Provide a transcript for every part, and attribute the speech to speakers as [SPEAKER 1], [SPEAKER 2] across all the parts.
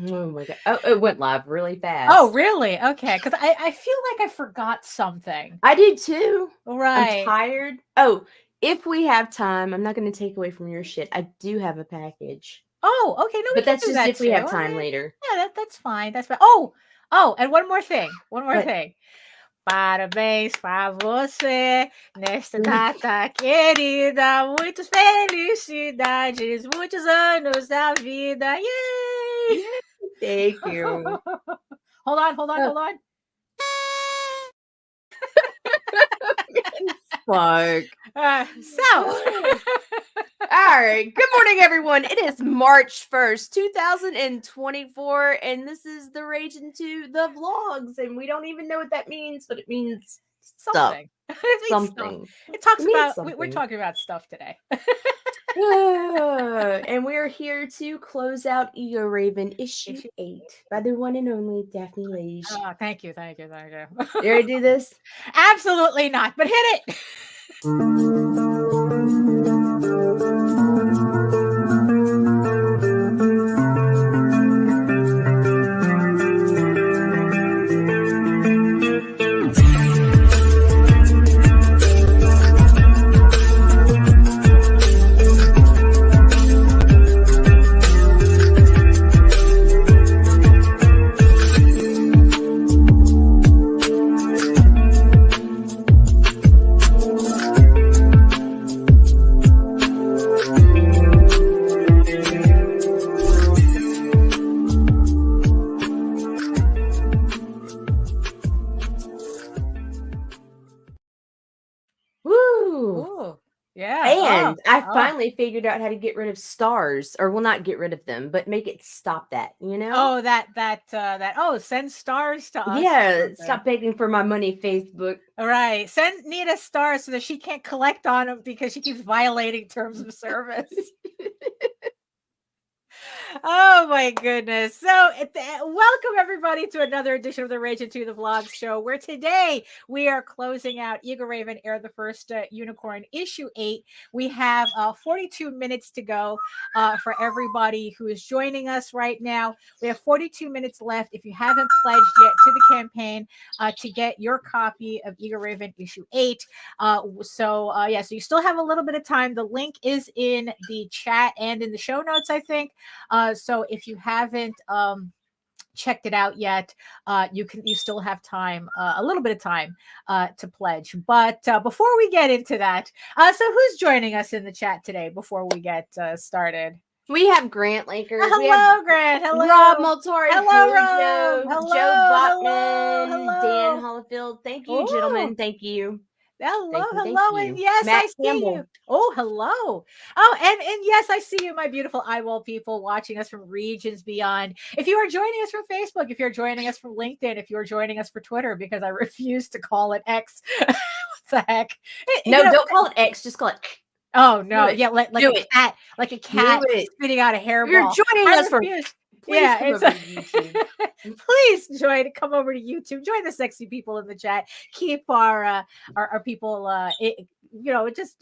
[SPEAKER 1] Oh my god! Oh, it went live really
[SPEAKER 2] Oh,
[SPEAKER 1] fast.
[SPEAKER 2] really? Okay, because I feel like I forgot something.
[SPEAKER 1] I did too. I'm
[SPEAKER 2] Right.
[SPEAKER 1] tired. Oh, if we have time, I'm not going to take away from your shit. I do have a package,
[SPEAKER 2] Oh, okay. No, we
[SPEAKER 1] but
[SPEAKER 2] can
[SPEAKER 1] that's
[SPEAKER 2] do
[SPEAKER 1] just
[SPEAKER 2] that
[SPEAKER 1] if we
[SPEAKER 2] too.
[SPEAKER 1] have time
[SPEAKER 2] Okay.
[SPEAKER 1] later.
[SPEAKER 2] Yeah, that's fine. That's fine. Oh, and one more thing. One more
[SPEAKER 1] But
[SPEAKER 2] thing. Parabéns pra você nesta data querida. Muitas felicidades, muitos anos da vida. Yay!
[SPEAKER 1] thank you.
[SPEAKER 2] Hold on, hold on,
[SPEAKER 1] Oh,
[SPEAKER 2] hold on.
[SPEAKER 1] fuck.
[SPEAKER 2] So,
[SPEAKER 1] All right. Good morning, everyone. It is March 1st, 2024, and this is the Rage into the Vlogs. And we don't even know what that means, but it means stuff.
[SPEAKER 2] something. It means stuff.
[SPEAKER 1] Something.
[SPEAKER 2] It talks
[SPEAKER 1] It means
[SPEAKER 2] about, we're
[SPEAKER 1] something.
[SPEAKER 2] talking about stuff today.
[SPEAKER 1] And we're here to close out Egoraven issue 8 by the one and only Daphne Lage.
[SPEAKER 2] Oh, thank you, thank you, thank you.
[SPEAKER 1] You ready to do this?
[SPEAKER 2] Absolutely not, but hit it.
[SPEAKER 1] Woo!
[SPEAKER 2] Ooh, yeah.
[SPEAKER 1] And I finally figured out how to get rid of stars, or well, not get rid of them, but make it stop that, you know?
[SPEAKER 2] Oh, send stars to us.
[SPEAKER 1] Yeah, stop begging for my money, Facebook.
[SPEAKER 2] All right, send Nita stars so that she can't collect on them because she keeps violating terms of service. Oh my goodness. So welcome everybody to another edition of the Rage into the Vlog show, where today we are closing out Egoraven Air the First Unicorn issue 8. We have 42 minutes to go for everybody who is joining us right now. We have 42 minutes left. If you haven't pledged yet to the campaign to get your copy of Egoraven issue 8. So you still have a little bit of time. The link is in the chat and in the show notes, I think. So if you haven't checked it out yet, you still have time, a little bit of time to pledge. But before we get into that, so who's joining us in the chat today before we get started?
[SPEAKER 1] We have Grant Lakers.
[SPEAKER 2] Hello, Grant. Hello,
[SPEAKER 1] Rob Multari.
[SPEAKER 2] Hello,
[SPEAKER 1] Joe.
[SPEAKER 2] Hello,
[SPEAKER 1] Joe Bachman.
[SPEAKER 2] hello.
[SPEAKER 1] Dan Hollifield. Thank you, gentlemen. Thank you.
[SPEAKER 2] Hello,
[SPEAKER 1] Thank
[SPEAKER 2] hello,
[SPEAKER 1] you.
[SPEAKER 2] and yes,
[SPEAKER 1] Matt
[SPEAKER 2] I see
[SPEAKER 1] Campbell.
[SPEAKER 2] you. Oh, hello. Oh, and yes, I see you, my beautiful eyeball people watching us from regions beyond. If you are joining us from Facebook, if you're joining us from LinkedIn, if you're joining us for Twitter, because I refuse to call it X. What the heck?
[SPEAKER 1] No, don't call it X. Just call it.
[SPEAKER 2] Oh no, yeah, like a cat spitting out a hairball.
[SPEAKER 1] You're joining us from. Please come over to YouTube.
[SPEAKER 2] Please come over to YouTube. Join the sexy people in the chat. Keep our people just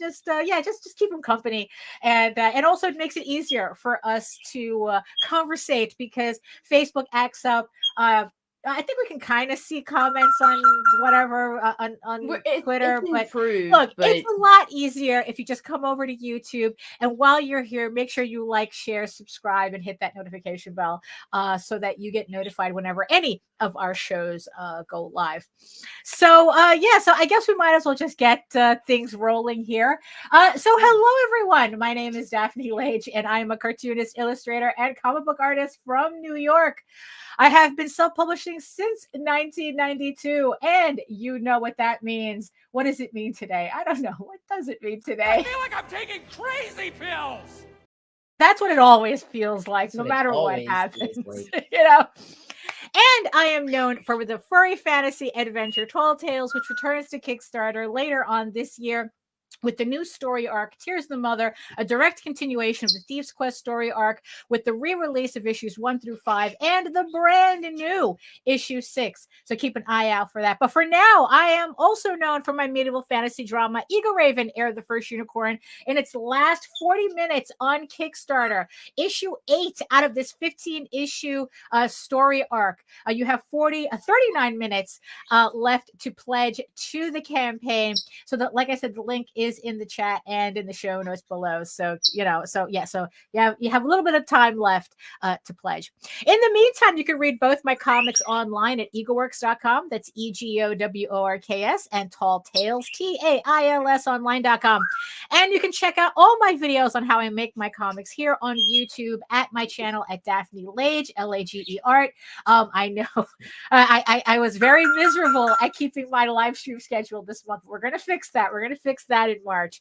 [SPEAKER 2] keep them company, and also it makes it easier for us to conversate, because Facebook acts up. I think we can kind of see comments on whatever on Twitter, but look, it's a lot easier if you just come over to YouTube. And while you're here, make sure you like, share, subscribe, and hit that notification bell so that you get notified whenever any of our shows go live. So so I guess we might as well just get things rolling here. So hello everyone, my name is Daphne Lage, and I am a cartoonist, illustrator, and comic book artist from New York. I have been self-publishing since 1992, and you know what that means. What does it mean today? I don't know. What does it mean today?
[SPEAKER 3] I feel like I'm taking crazy pills.
[SPEAKER 2] That's what it always feels like, no matter what happens. You know? And I am known for the furry fantasy adventure Tall Tales, which returns to Kickstarter later on this year. with the new story arc, Tears the Mother, a direct continuation of the Thief's Quest story arc with the re-release of issues 1 through 5 and the brand new issue 6. So keep an eye out for that. But for now, I am also known for my medieval fantasy drama, Egoraven, Heir of the First Unicorn, in its last 40 minutes on Kickstarter. Issue 8 out of this 15-issue story arc. You have 39 minutes left to pledge to the campaign. So that, like I said, the link is in the chat and in the show notes below. So, you have a little bit of time left to pledge. In the meantime, you can read both my comics online at egoworks.com. That's EGOWORKS, and Tall Tales, TAILS online.com. And you can check out all my videos on how I make my comics here on YouTube at my channel at Daphne Lage, LAGE Art. I know I was very miserable at keeping my live stream schedule this month. We're going to fix that. We're going to fix that in March.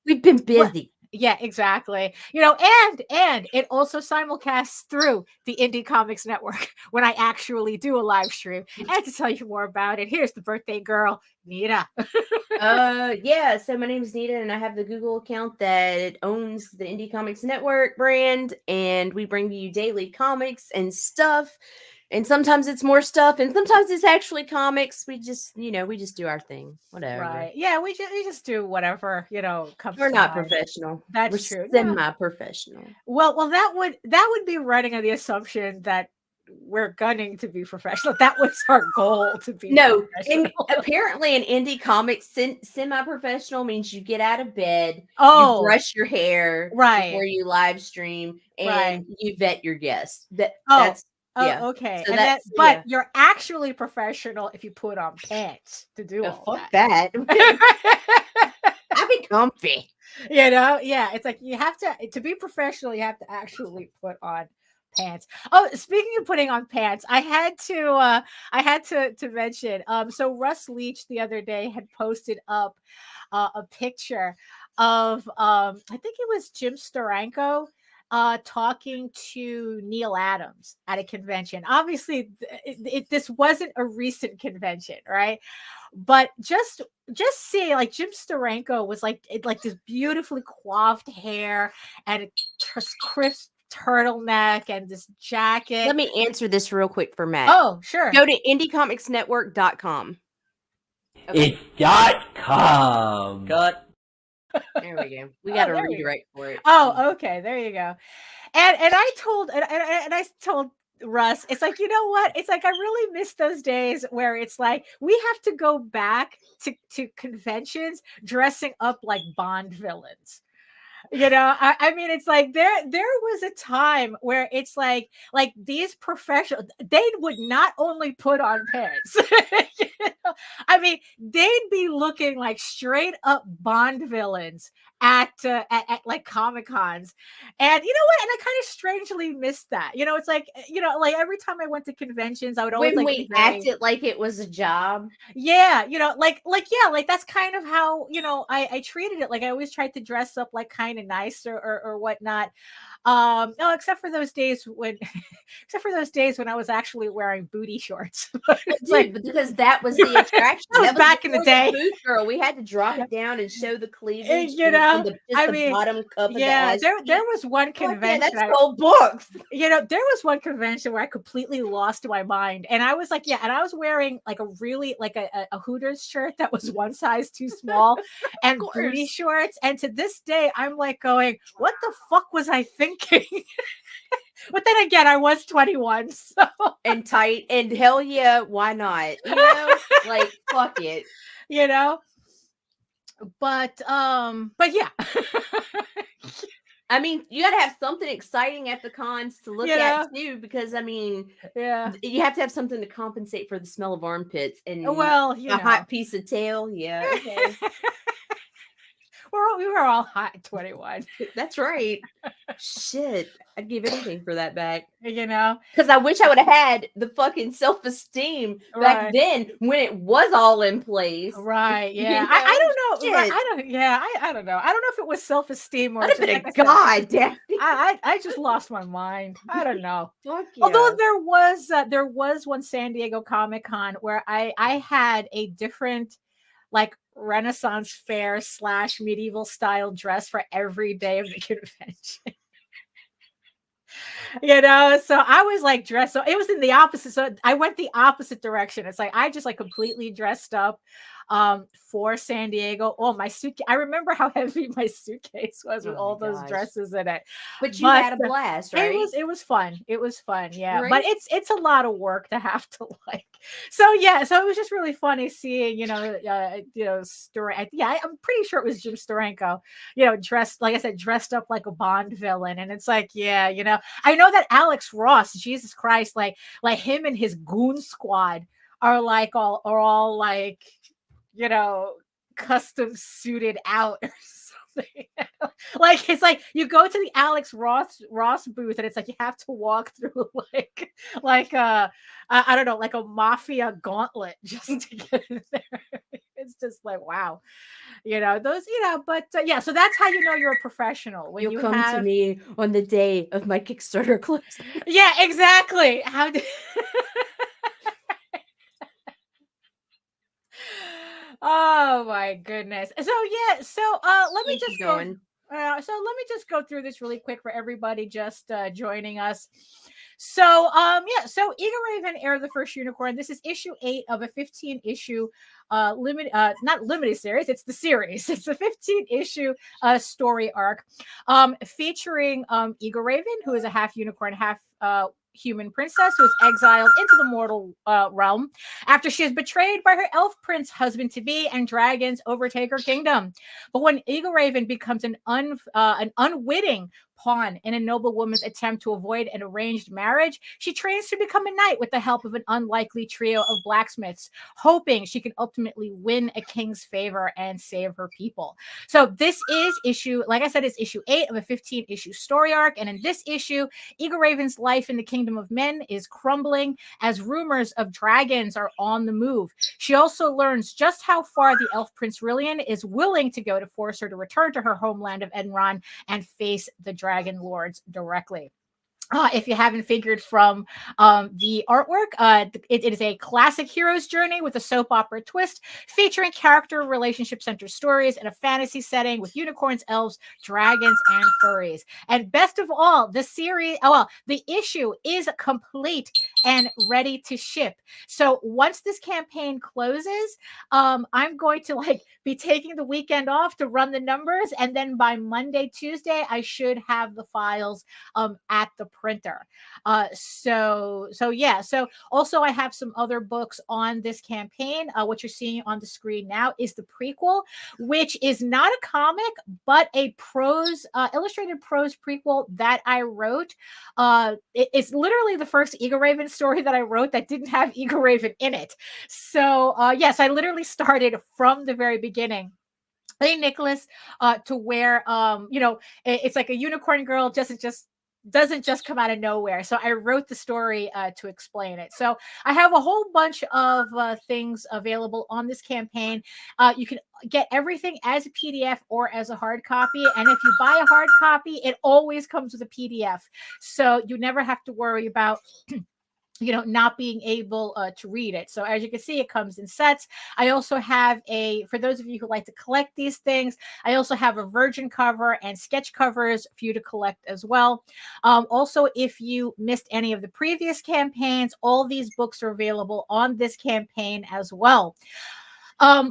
[SPEAKER 1] We've been busy.
[SPEAKER 2] Yeah, exactly. And it also simulcasts through the Indie Comics Network when I actually do a live stream. And to tell you more about it, here's the birthday girl, Nita.
[SPEAKER 1] Yeah, so my name is Nita, and I have the Google account that owns the Indie Comics Network brand, and we bring you daily comics and stuff. And sometimes it's more stuff, and sometimes it's actually comics. We just do our thing, whatever.
[SPEAKER 2] Right? Yeah, we just do whatever comes.
[SPEAKER 1] We're not professional.
[SPEAKER 2] That's true.
[SPEAKER 1] Semi-professional.
[SPEAKER 2] Well, that would be running on the assumption that we're gunning to be professional. That was our goal, to be
[SPEAKER 1] and apparently in indie comics, semi-professional means you get out of bed,
[SPEAKER 2] you
[SPEAKER 1] brush your hair before you live stream, and you vet your guests. That's
[SPEAKER 2] okay.
[SPEAKER 1] So
[SPEAKER 2] but you're actually professional if you put on pants to do all
[SPEAKER 1] that. I'd be comfy.
[SPEAKER 2] It's like you have to be professional, you have to actually put on pants. Oh, speaking of putting on pants, I had to mention. So Russ Leach the other day had posted up a picture of I think it was Jim Steranko talking to Neil Adams at a convention. Obviously, this wasn't a recent convention, right? But just see, like, Jim Steranko was like this beautifully coiffed hair and a crisp turtleneck and this jacket.
[SPEAKER 1] Let me answer this real quick for Matt.
[SPEAKER 2] Oh, sure.
[SPEAKER 1] Go to indiecomicsnetwork.com.
[SPEAKER 4] Okay. .com.
[SPEAKER 1] Cut. There we go. We got to redirect for it.
[SPEAKER 2] Oh, okay. There you go. And I told Russ, it's like, you know what? It's like I really miss those days where it's like we have to go back to conventions dressing up like Bond villains. I mean, it's like there was a time where it's like these professionals, they would not only put on pants. I mean, they'd be looking like straight up Bond villains at like Comic-Cons. And you know what? And I kind of strangely missed that. It's like, like every time I went to conventions, I would always
[SPEAKER 1] acted like it was a job.
[SPEAKER 2] Yeah, that's kind of how, I treated it. Like I always tried to dress up like kind of nice or whatnot. Except for those days when I was actually wearing booty shorts.
[SPEAKER 1] Because that was the attraction.
[SPEAKER 2] That was back in the day.
[SPEAKER 1] Boot girl, we had to drop it down and show the cleavage.
[SPEAKER 2] The
[SPEAKER 1] bottom cup.
[SPEAKER 2] Yeah, there was one convention.
[SPEAKER 1] That's old books.
[SPEAKER 2] There was one convention where I completely lost my mind, and I was like, and I was wearing like a really a Hooters shirt that was one size too small, and booty shorts. And to this day, I'm like going, what the fuck was I thinking? But then again, I was 21, so
[SPEAKER 1] and tight, and hell yeah, why not? Like fuck it,
[SPEAKER 2] But yeah.
[SPEAKER 1] I mean, you got to have something exciting at the cons to look at too, because I mean, you have to have something to compensate for the smell of armpits and a hot piece of tail. Yeah, okay.
[SPEAKER 2] We were all hot at 21.
[SPEAKER 1] That's right. Shit, I'd give anything for that back.
[SPEAKER 2] Because
[SPEAKER 1] I wish I would have had the fucking self-esteem back then when it was all in place.
[SPEAKER 2] Right. Yeah. I don't know. Right, I don't know. I don't know if it was self-esteem or
[SPEAKER 1] God damn.
[SPEAKER 2] I just lost my mind. I don't know.
[SPEAKER 1] Fuck yeah.
[SPEAKER 2] Although there was one San Diego Comic-Con where I had a different Renaissance fair / medieval style dress for every day of the convention. So I was like dressed. So it was in the opposite. So I went the opposite direction. It's like I just like completely dressed up for San Diego. Oh, my suitcase. I remember how heavy my suitcase was with all those dresses in it.
[SPEAKER 1] But you had a blast, right?
[SPEAKER 2] It was fun. It was fun. Yeah.
[SPEAKER 1] Right?
[SPEAKER 2] But it's a lot of work to have to like. So yeah, so it was just really funny seeing, I'm pretty sure it was Jim Steranko, dressed, like I said, dressed up like a Bond villain. And it's like, yeah, I know that Alex Ross, Jesus Christ, like him and his goon squad are all like, custom suited out or something. Like it's like you go to the Alex Ross booth and it's like you have to walk through like I don't know, like a mafia gauntlet just to get in there. It's just like wow, those, but yeah, so that's how you're a professional when you
[SPEAKER 1] come to me on the day of my Kickstarter close.
[SPEAKER 2] Yeah, exactly. How did Oh my goodness. So yeah, let me just go. So let me just go through this really quick for everybody just joining us. So so Egoraven Heir of the First Unicorn. This is issue 8 of a 15-issue not limited series. It's the series. It's a 15-issue story arc featuring Egoraven, who is a half unicorn, half human princess who is exiled into the mortal realm after she is betrayed by her elf prince husband-to-be and dragons overtake her kingdom. But when Egoraven becomes an unwitting pawn in a noble woman's attempt to avoid an arranged marriage, she trains to become a knight with the help of an unlikely trio of blacksmiths, hoping she can ultimately win a king's favor and save her people. So this is issue 8 of a 15-issue story arc. And in this issue, Egoraven's life in the kingdom of men is crumbling as rumors of dragons are on the move. She also learns just how far the elf prince Rillian is willing to go to force her to return to her homeland of Enron and face the dragon lords directly. If you haven't figured from the artwork, it is a classic hero's journey with a soap opera twist featuring character relationship-centered stories in a fantasy setting with unicorns, elves, dragons, and furries. And best of all, the issue is complete and ready to ship. So once this campaign closes, I'm going to be taking the weekend off to run the numbers, and then by Monday, Tuesday, I should have the files at the printer. So also I have some other books on this campaign. What you're seeing on the screen now is the prequel, which is not a comic but a illustrated prose prequel that I wrote. It's literally the first Egoraven story that I wrote that didn't have Egoraven in it. So yes, I literally started from the very beginning. Hey Nicholas, to where it's like a unicorn girl doesn't just come out of nowhere. So I wrote the story to explain it. So I have a whole bunch of things available on this campaign. You can get everything as a PDF or as a hard copy. And if you buy a hard copy, it always comes with a PDF. So you never have to worry about not being able to read it. So as you can see, it comes in sets. I also have for those of you who like to collect these things, I also have a virgin cover and sketch covers for you to collect as well. Also, if you missed any of the previous campaigns, all these books are available on this campaign as well.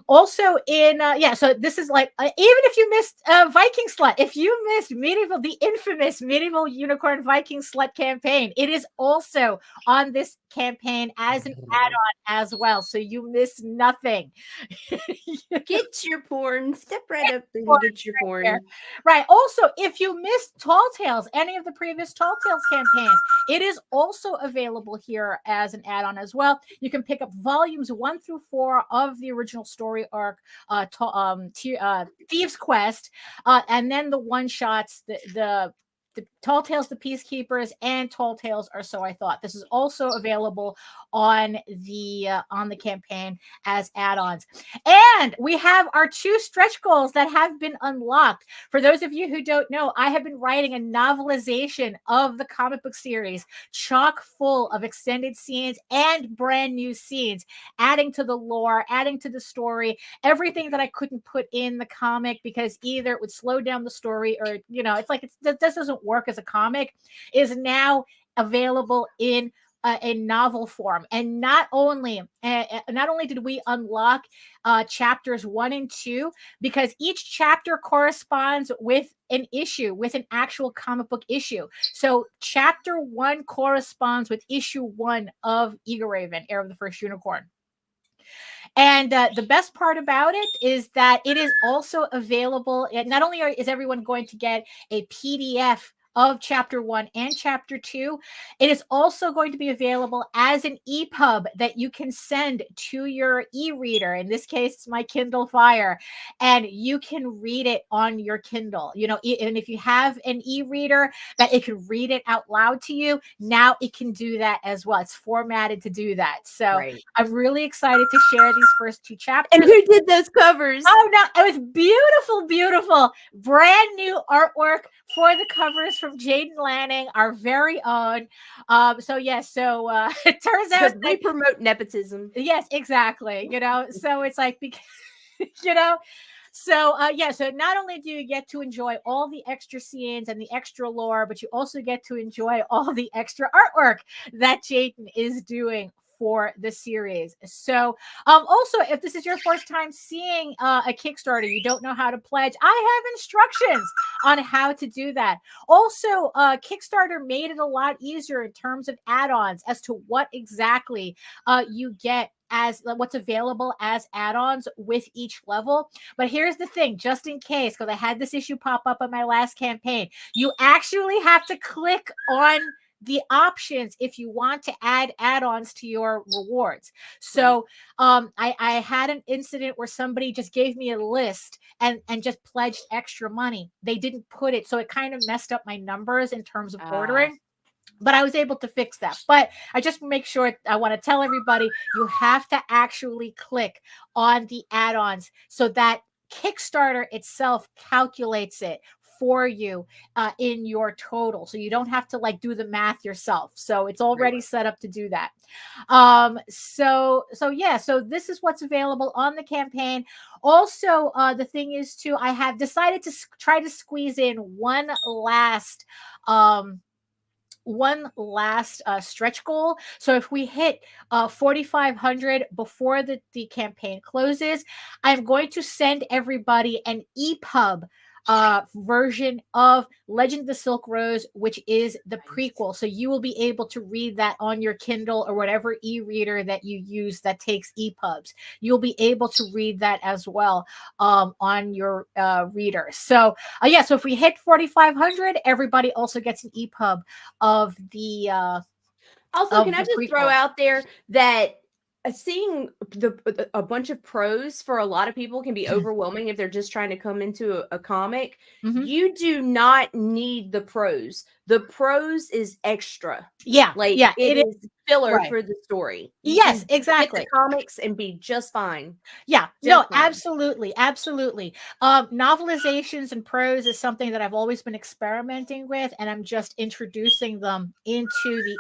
[SPEAKER 2] Also so this is even if you missed Viking Slut, if you missed the infamous medieval unicorn Viking Slut campaign, it is also on this campaign as an add-on as well. So you miss nothing.
[SPEAKER 1] Get your porn. Step right up and get your porn.
[SPEAKER 2] There. Right. Also, if you missed Tall Tales, any of the previous Tall Tales campaigns, it is also available here as an add-on as well. You can pick up volumes 1 through 4 of the original story arc, Thieves Quest, and then the one-shots, the Tall Tales the Peacekeepers and Tall Tales Or So I Thought. This is also available on the campaign as add-ons. And we have our 2 stretch goals that have been unlocked. For those of you who don't know, I have been writing a novelization of the comic book series, chock full of extended scenes and brand new scenes, adding to the lore, adding to the story, everything that I couldn't put in the comic because either it would slow down the story or, it's like this doesn't work as a comic, is now available in a novel form. And not only did we unlock chapters 1 and 2, because each chapter corresponds with an issue, with an actual comic book issue. So chapter 1 corresponds with issue 1 of Egoraven, Heir of the First Unicorn. And the best part about it is that it is also available. Not only is everyone going to get a PDF of chapter 1 and chapter 2, it is also going to be available as an EPUB that you can send to your e-reader. In this case, it's my Kindle Fire, and you can read it on your Kindle. And if you have an e-reader that it can read it out loud to you, now it can do that as well. It's formatted to do that. So
[SPEAKER 1] Right.
[SPEAKER 2] I'm really excited to share these first 2 chapters.
[SPEAKER 1] And who did those covers?
[SPEAKER 2] Oh no, it was beautiful, beautiful. Brand new artwork for the covers from Jaden Lanning, our very own. It turns out
[SPEAKER 1] we promote nepotism.
[SPEAKER 2] Yes, exactly. So it's like, So not only do you get to enjoy all the extra scenes and the extra lore, but you also get to enjoy all the extra artwork that Jaden is doing for the series. So also, if this is your first time seeing a Kickstarter, you don't know how to pledge, I have instructions on how to do that. Also, Kickstarter made it a lot easier in terms of add-ons as to what exactly you get as what's available as add-ons with each level. But here's the thing, just in case, because I had this issue pop up on my last campaign, you actually have to click on the options if you want to add add-ons to your rewards. So I had an incident where somebody just gave me a list and just pledged extra money. They didn't put it, so it kind of messed up my numbers in terms of ordering. But I was able to fix that. But I just make sure, I want to tell everybody, you have to actually click on the add-ons so that Kickstarter itself calculates it for you in your total. So you don't have to do the math yourself. So it's already set up to do that. So this is what's available on the campaign. Also, the thing is too, I have decided to try to squeeze in one last stretch goal. So if we hit 4,500 before the campaign closes, I'm going to send everybody an EPUB version of Legend of the Silk Rose, which is the prequel. So you will be able to read that on your Kindle or whatever e-reader that you use that takes EPUBs. You'll be able to read that as well on your reader. So so if we hit 4,500, everybody also gets an EPUB of the
[SPEAKER 1] Also, can I just
[SPEAKER 2] prequel.
[SPEAKER 1] throw out there that seeing a bunch of prose for a lot of people can be overwhelming if they're just trying to come into a comic.
[SPEAKER 2] Mm-hmm.
[SPEAKER 1] You do not need the prose. The prose is extra. It is filler for the story.
[SPEAKER 2] Yes, exactly.
[SPEAKER 1] Get the comics and be just fine.
[SPEAKER 2] Yeah,
[SPEAKER 1] Just fine.
[SPEAKER 2] absolutely. Novelizations and prose is something that I've always been experimenting with, and I'm just introducing them into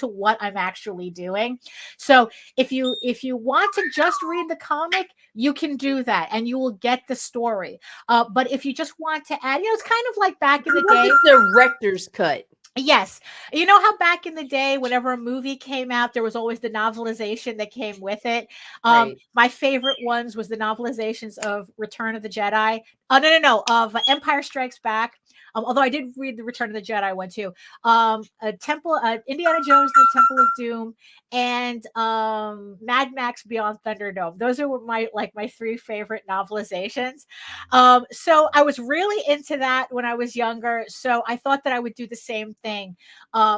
[SPEAKER 2] what I'm actually doing. So if you want to just read the comic, you can do that, and you will get the story. But if you just want to add, it's kind of like back in the day,
[SPEAKER 1] the director's cut.
[SPEAKER 2] Yes. You know how back in the day, whenever a movie came out, there was always the novelization that came with it. My favorite ones was the novelizations of Return of the Jedi. Of Empire Strikes Back. Although I did read the Return of the Jedi one too. Indiana Jones and the Temple of Doom, and Mad Max Beyond Thunderdome. Those are my 3 favorite novelizations. So I was really into that when I was younger. So I thought that I would do the same thing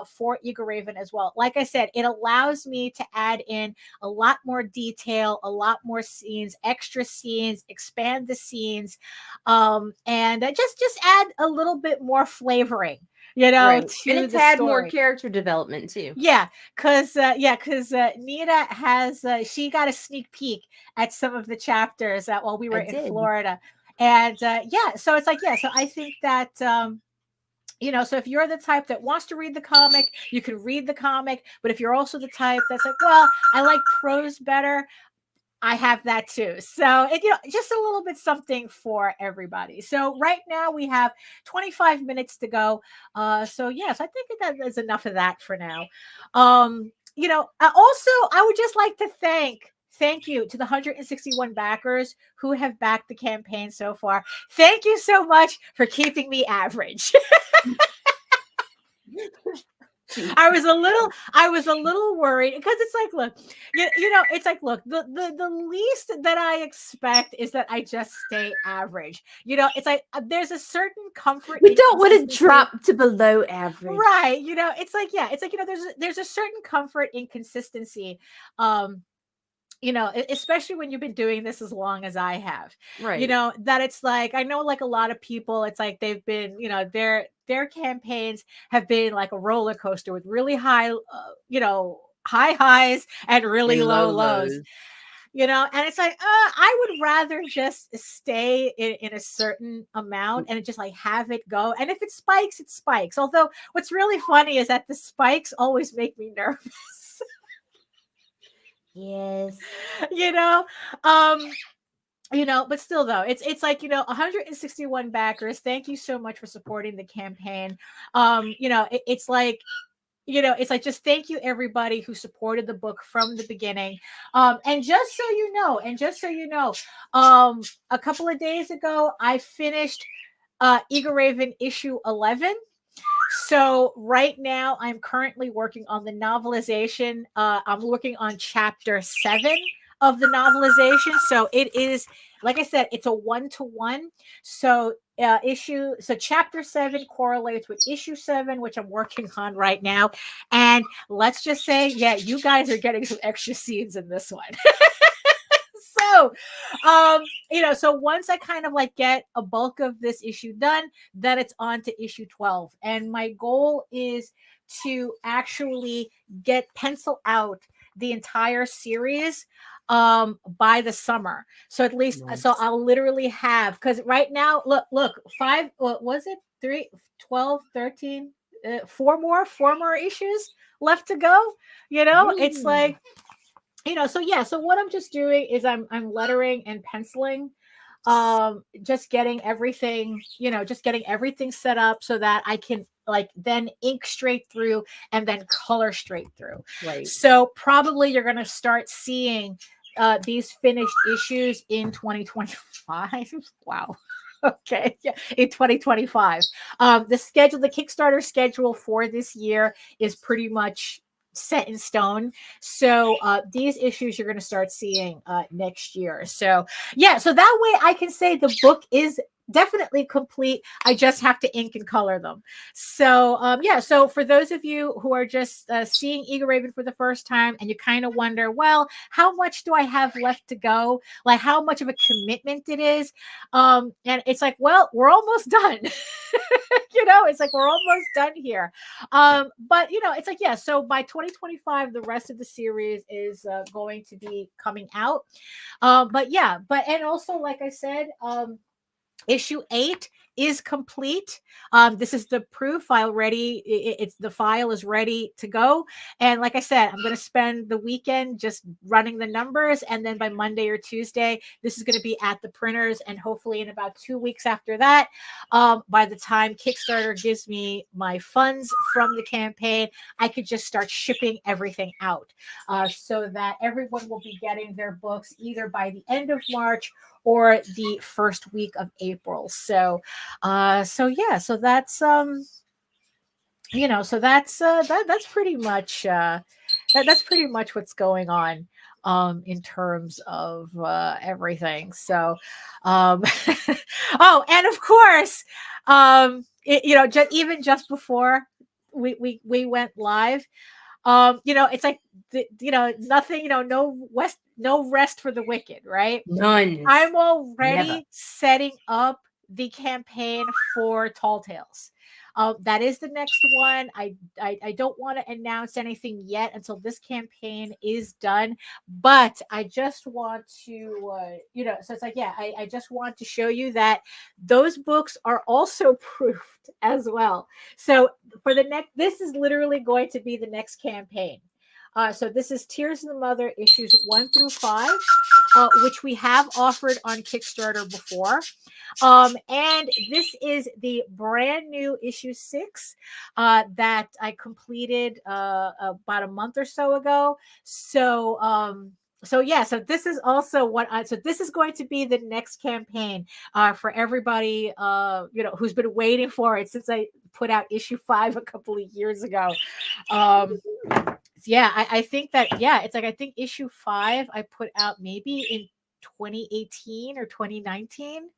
[SPEAKER 2] for Egoraven as well. Like I said, it allows me to add in a lot more detail, a lot more scenes, extra scenes, expand the scenes, and just add a little bit more flavoring
[SPEAKER 1] Right.
[SPEAKER 2] to
[SPEAKER 1] And it's
[SPEAKER 2] the
[SPEAKER 1] had more
[SPEAKER 2] story.
[SPEAKER 1] character development too.
[SPEAKER 2] Yeah, because Nita has she got a sneak peek at some of the chapters while we were in
[SPEAKER 1] did.
[SPEAKER 2] Florida, and so it's like so I think that so if you're the type that wants to read the comic, you can read the comic, but if you're also the type that's like, well, I like prose better, I have that too. So it, just a little bit something for everybody. So right now we have 25 minutes to go. So yes, I think that is enough of that for now. Also, I would just like to thank you to the 161 backers who have backed the campaign so far. Thank you so much for keeping me average. I was a little worried because it's like, look, it's like, look, the least that I expect is that I just stay average. It's like there's a certain comfort.
[SPEAKER 1] We don't want to drop to below average,
[SPEAKER 2] right? It's like there's a certain comfort in consistency. Especially when you've been doing this as long as I have,
[SPEAKER 1] right?
[SPEAKER 2] That it's like, I know like a lot of people, it's like they've been, their campaigns have been like a roller coaster with really high, high highs and really
[SPEAKER 1] And
[SPEAKER 2] low
[SPEAKER 1] low
[SPEAKER 2] lows. And it's like, I would rather just stay in a certain amount and just like have it go. And if it spikes, it spikes. Although what's really funny is that the spikes always make me nervous.
[SPEAKER 1] Yes.
[SPEAKER 2] But still though, it's like, 161 backers. Thank you so much for supporting the campaign. It's like, it's like, just thank you everybody who supported the book from the beginning. And just so you know, a couple of days ago, I finished Egoraven issue 11. So right now I'm currently working on the novelization. I'm working on chapter 7 of the novelization. So it is, like I said, it's a 1-to-1. So chapter 7 correlates with issue 7, which I'm working on right now. And let's just say, you guys are getting some extra scenes in this one. So, so once I kind of like get a bulk of this issue done, then it's on to issue 12. And my goal is to actually pencil out the entire series by the summer. So at least, so I'll literally have, because right now, look, 5, what was it? 3, 12, 13, 4 more issues left to go. It's like, so what I'm just doing is I'm lettering and penciling, just getting everything set up so that I can like then ink straight through and then color straight through.
[SPEAKER 1] Right.
[SPEAKER 2] So probably you're going to start seeing these finished issues in 2025. Wow. Okay. Yeah. In 2025. The Kickstarter schedule for this year is pretty much set in stone. So these issues you're going to start seeing next year. So so that way I can say the book is definitely complete. I just have to ink and color them. So so for those of you who are just seeing Egoraven for the first time and you kind of wonder, well, how much do I have left to go? Like how much of a commitment it is? And it's like, well, we're almost done. It's like we're almost done here. But it's like, so by 2025 the rest of the series is going to be coming out. And also, like I said, issue 8 is complete. This is the proof file ready. The file is ready to go. And like I said, I'm going to spend the weekend just running the numbers. And then by Monday or Tuesday, this is going to be at the printers. And hopefully in about 2 weeks after that, by the time Kickstarter gives me my funds from the campaign, I could just start shipping everything out so that everyone will be getting their books either by the end of March or the first week of April. So that's that's pretty much that's pretty much what's going on in terms of everything. So and of course just before we went live, it's like nothing, no rest for the wicked, right?
[SPEAKER 1] None.
[SPEAKER 2] I'm already
[SPEAKER 1] Never.
[SPEAKER 2] setting up the campaign for Tall Tales. That is the next one. I don't want to announce anything yet until this campaign is done, but I just want to, so it's like, yeah, I just want to show you that those books are also proofed as well. So for the next, this is literally going to be the next campaign. So this is Tears of the Mother issues 1 through 5, which we have offered on Kickstarter before. And this is the brand new issue 6 that I completed about a month or so ago. So so this is also so this is going to be the next campaign for everybody who's been waiting for it since I put out issue 5 a couple of years ago. Yeah, I think that, it's like, I think issue 5 I put out maybe in 2018 or 2019.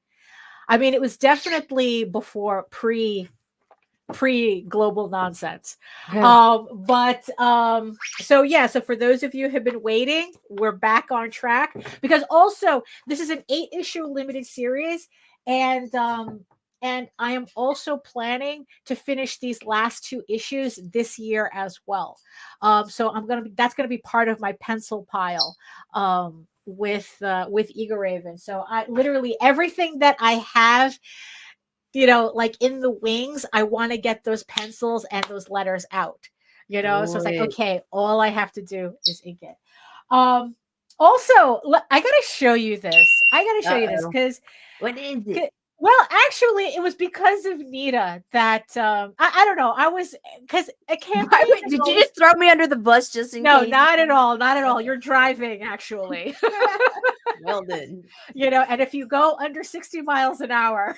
[SPEAKER 2] I mean, it was definitely before pre global nonsense. So for those of you who have been waiting, we're back on track, because also this is an 8-issue limited series, and I am also planning to finish these last 2 issues this year as well. So that's gonna be part of my pencil pile with Egoraven. So I literally, everything that I have, like in the wings, I want to get those pencils and those letters out. So it's like, okay, all I have to do is ink it. Also, I gotta show you this. Because
[SPEAKER 1] what is it?
[SPEAKER 2] Well, actually, it was because of Nita that I don't know. I was, because a campaign.
[SPEAKER 1] Did you just throw me under the bus just in case?
[SPEAKER 2] No, not at all. Not at all. You're driving, actually.
[SPEAKER 1] Well then.
[SPEAKER 2] And if you go under 60 miles an hour.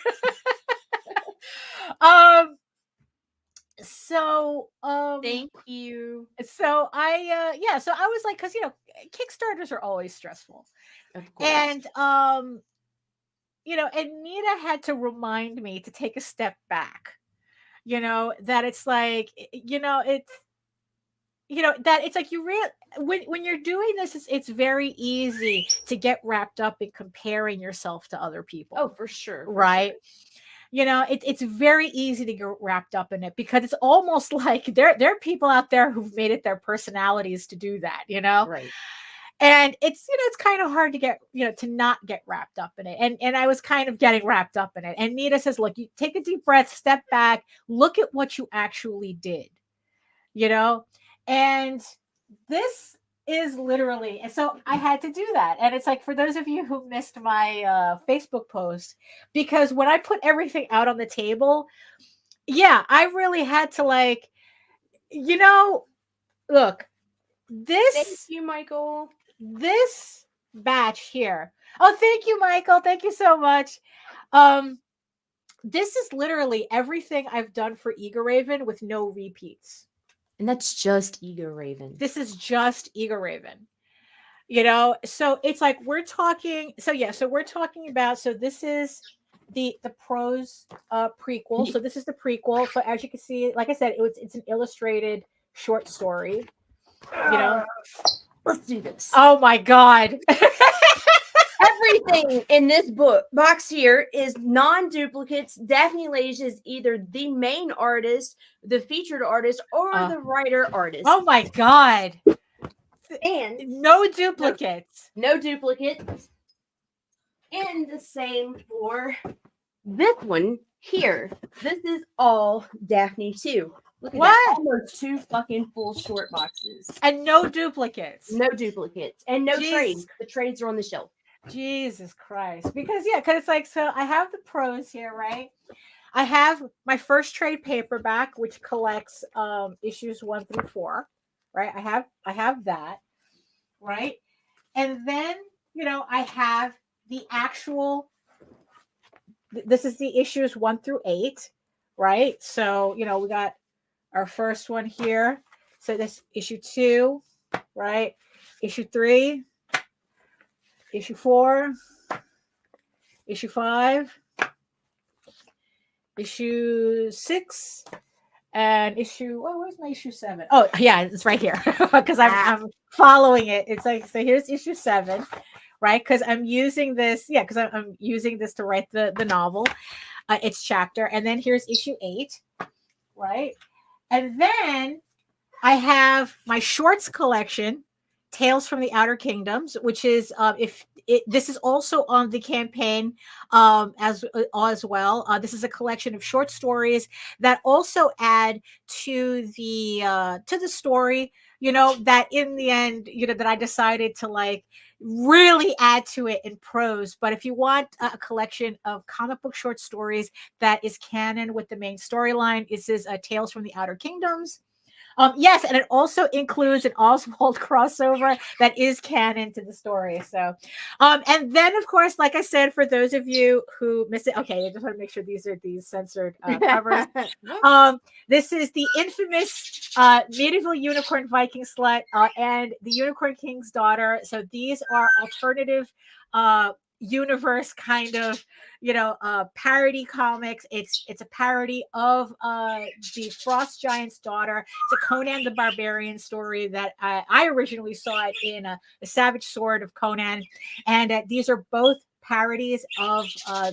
[SPEAKER 1] Thank you.
[SPEAKER 2] So I was like, because Kickstarters are always stressful.
[SPEAKER 1] Of course.
[SPEAKER 2] And and Nita had to remind me to take a step back, that it's like, it's, that it's like, when you're doing this, it's very easy to get wrapped up in comparing yourself to other people.
[SPEAKER 1] Oh, for sure.
[SPEAKER 2] Right. It's very easy to get wrapped up in it, because it's almost like there are people out there who've made it their personalities to do that,
[SPEAKER 1] Right.
[SPEAKER 2] And it's, it's kind of hard to get, to not get wrapped up in it. And I was kind of getting wrapped up in it. And Nita says, look, you take a deep breath, step back, look at what you actually did, and this is literally, and so I had to do that. And it's like, for those of you who missed my Facebook post, because when I put everything out on the table, I really had to, like, look, this.
[SPEAKER 1] Thank you, Michael.
[SPEAKER 2] This batch here. Oh, thank you, Michael. Thank you so much. This is literally everything I've done for Egoraven with no repeats.
[SPEAKER 1] And that's just Egoraven.
[SPEAKER 2] This is just Egoraven. So it's like, we're talking. So we're talking about. So this is the prose prequel. So this is the prequel. So as you can see, like I said, it's an illustrated short story.
[SPEAKER 1] Let's do this.
[SPEAKER 2] Oh my God.
[SPEAKER 1] Everything in this box here is non-duplicates. Daphne Lage is either the main artist, the featured artist, or the writer artist.
[SPEAKER 2] Oh my God.
[SPEAKER 1] And
[SPEAKER 2] no duplicates.
[SPEAKER 1] No duplicates. And the same for this one here. This is all Daphne too. Look at that. Almost 2 fucking full short boxes.
[SPEAKER 2] And no duplicates.
[SPEAKER 1] No duplicates. And no trades. The trades are on the shelf.
[SPEAKER 2] Jesus Christ. Because it's like, so I have the prose here, right? I have my first trade paperback, which collects issues 1 through 4, right? I have that, right? And then, I have the actual, this is the issues 1 through 8, right? So, we got our first one here. So this issue 2, right? Issue 3, issue 4, issue 5, issue 6, and where's my issue 7? Oh yeah, it's right here because I'm following it. It's like, so here's issue 7, right? Because I'm using this, because I'm using this to write the novel, its chapter, and then here's issue 8, right? And then I have my shorts collection, Tales from the Outer Kingdoms, which is this is also on the campaign as well. This is a collection of short stories that also add to the story. That in the end, that I decided to like really add to it in prose. But if you want a collection of comic book short stories that is canon with the main storyline, this is Tales from the Outer Kingdoms. Yes, and it also includes an Oswald crossover that is canon to the story. So, and then of course, like I said, for those of you who missed it, okay, I just want to make sure these are these censored covers. This is the infamous medieval unicorn Viking slut and the Unicorn King's daughter. So these are alternative universe kind of parody comics. It's a parody of the Frost Giant's daughter. It's a Conan the Barbarian story that I originally saw it in the Savage Sword of Conan, and these are both parodies of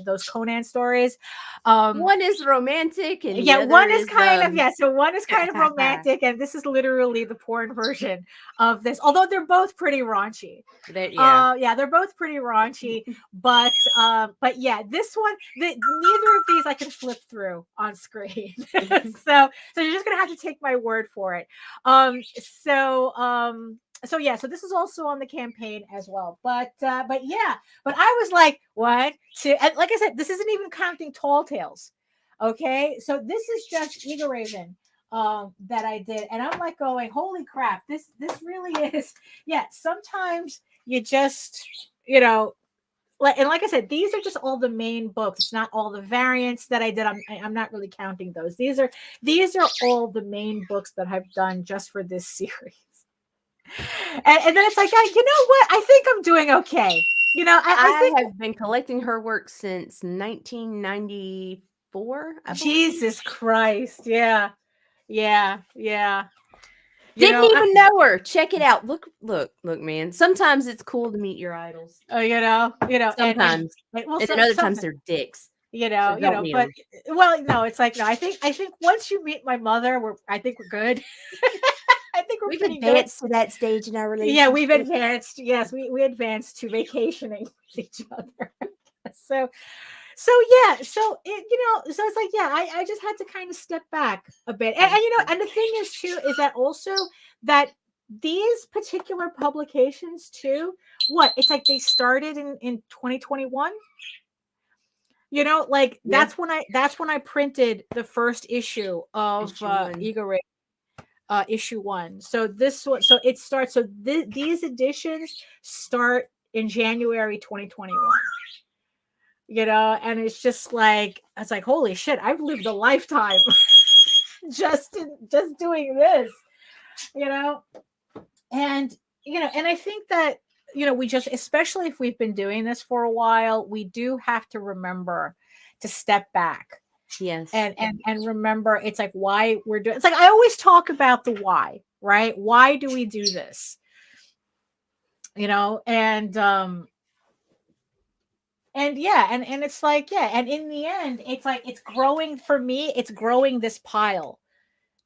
[SPEAKER 2] those Conan stories.
[SPEAKER 1] One is romantic, and
[SPEAKER 2] one is kind of so one is kind of romantic, and this is literally the porn version of this. Although they're both pretty raunchy. They're both pretty raunchy, but yeah, this one, neither of these I can flip through on screen. so you're just gonna have to take my word for it. So this is also on the campaign as well. But I was like, 1, 2, and like I said, this isn't even counting Tall Tales. Okay, so this is just Egoraven that I did, and I'm like going, holy crap, this really is. Yeah, sometimes you just and like I said, these are just all the main books. It's not all the variants that I did. I'm not really counting those. These are all the main books that I've done just for this series. And then it's like, you know what? I think I'm doing okay. I
[SPEAKER 1] have been collecting her work since 1994.
[SPEAKER 2] Jesus Christ. Yeah.
[SPEAKER 1] Didn't even know her. Check it out. Look, man. Sometimes it's cool to meet your idols.
[SPEAKER 2] Sometimes.
[SPEAKER 1] And then other times they're dicks.
[SPEAKER 2] No, it's like, no, I think once you meet my mother, I think we're good. I think we've
[SPEAKER 1] advanced to that stage in our relationship.
[SPEAKER 2] Yeah, we've advanced. Yes, we advanced to vacationing with each other. So it's like, I just had to kind of step back a bit. And the thing is too, is that also that these particular publications too, it's like they started in 2021. That's when I printed the first issue of Egoraven. Issue 1. So this one, so it starts. So these editions start in January 2021. And it's just like, holy shit! I've lived a lifetime just doing this. And I think that we just, especially if we've been doing this for a while, we do have to remember to step back.
[SPEAKER 1] Yes.
[SPEAKER 2] And remember, it's like why we're doing. It's like I always talk about the why, right? Why do we do this? And it's like, and in the end, it's like it's growing for me. It's growing this pile.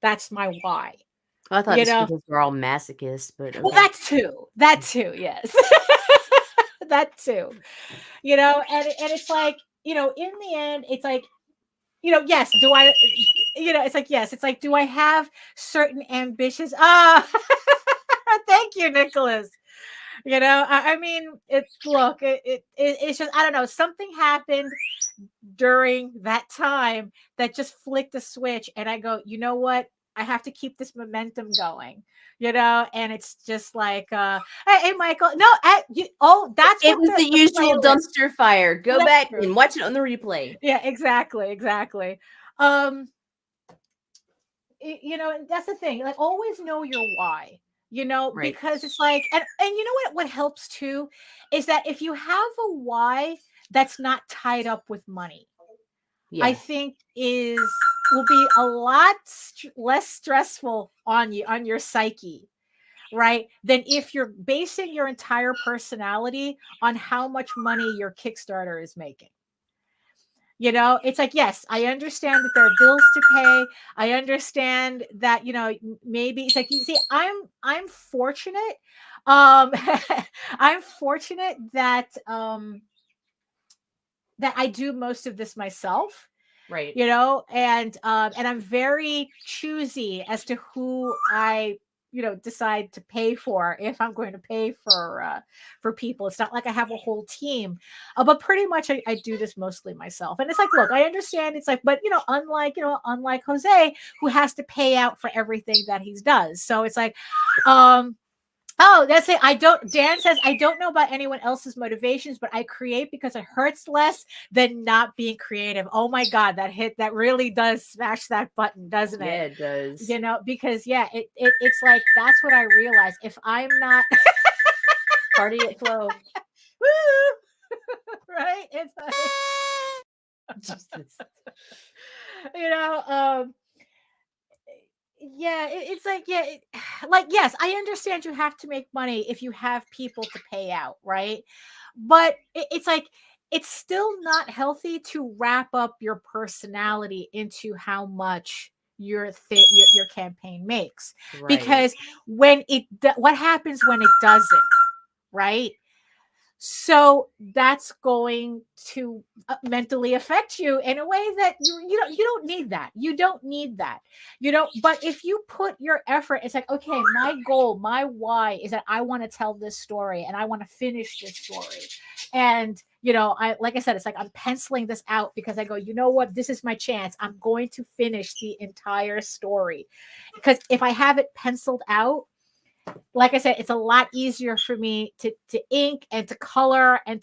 [SPEAKER 2] That's my why.
[SPEAKER 1] I thought it's because we're all masochists, but okay.
[SPEAKER 2] Well, that too, yes. That too. And it's like, in the end, it's like, yes, do I, it's like, yes, it's like, do I have certain ambitions? Thank you, Nicholas. I mean, it's just, I don't know, something happened during that time that just flicked a switch. And I go, you know what? I have to keep this momentum going, and it's just like, hey, Michael, no, that's
[SPEAKER 1] it was the usual dumpster fire. Go back and watch it on the replay.
[SPEAKER 2] Yeah, exactly. And that's the thing. Like, always know your why. Right. Because it's like, and what helps too is that if you have a why that's not tied up with money, I think will be a lot less stressful on you, on your psyche. right, than if you're basing your entire personality on how much money your Kickstarter is making. You know, it's like, yes, I understand that there are bills to pay. I understand that, you know, maybe it's like, you see, I'm fortunate. I'm fortunate that that I do most of this myself,
[SPEAKER 1] Right.
[SPEAKER 2] you know, and I'm very choosy as to who I, you know, decide to pay for, if I'm going to pay for people. It's not like I have a whole team, but pretty much I do this mostly myself. And it's like, look, I understand. It's like, but you know, unlike Jose, who has to pay out for everything that he does. So it's like, oh, that's it. Dan says, I don't know about anyone else's motivations, but I create because it hurts less than not being creative. Oh my God, that really does smash that button, doesn't it?
[SPEAKER 1] Yeah, it does.
[SPEAKER 2] You know, because yeah, it's like, that's what I realize. If I'm not
[SPEAKER 1] Party at 12.
[SPEAKER 2] woo, right? It's like,
[SPEAKER 1] Jesus.
[SPEAKER 2] you know, yeah, it's like, yeah, like, yes, I understand you have to make money if you have people to pay out, right? But it's like, it's still not healthy to wrap up your personality into how much your campaign makes,
[SPEAKER 1] Right.
[SPEAKER 2] because what happens when it doesn't, right? So that's going to mentally affect you in a way that you don't need that. You don't need that. You don't. But if you put your effort, it's like, okay, my goal, my why is that I want to tell this story and I want to finish this story. And you know, like I said, it's like I'm penciling this out because I go, you know what, this is my chance. I'm going to finish the entire story, because if I have it penciled out, like I said, it's a lot easier for me to ink and to color and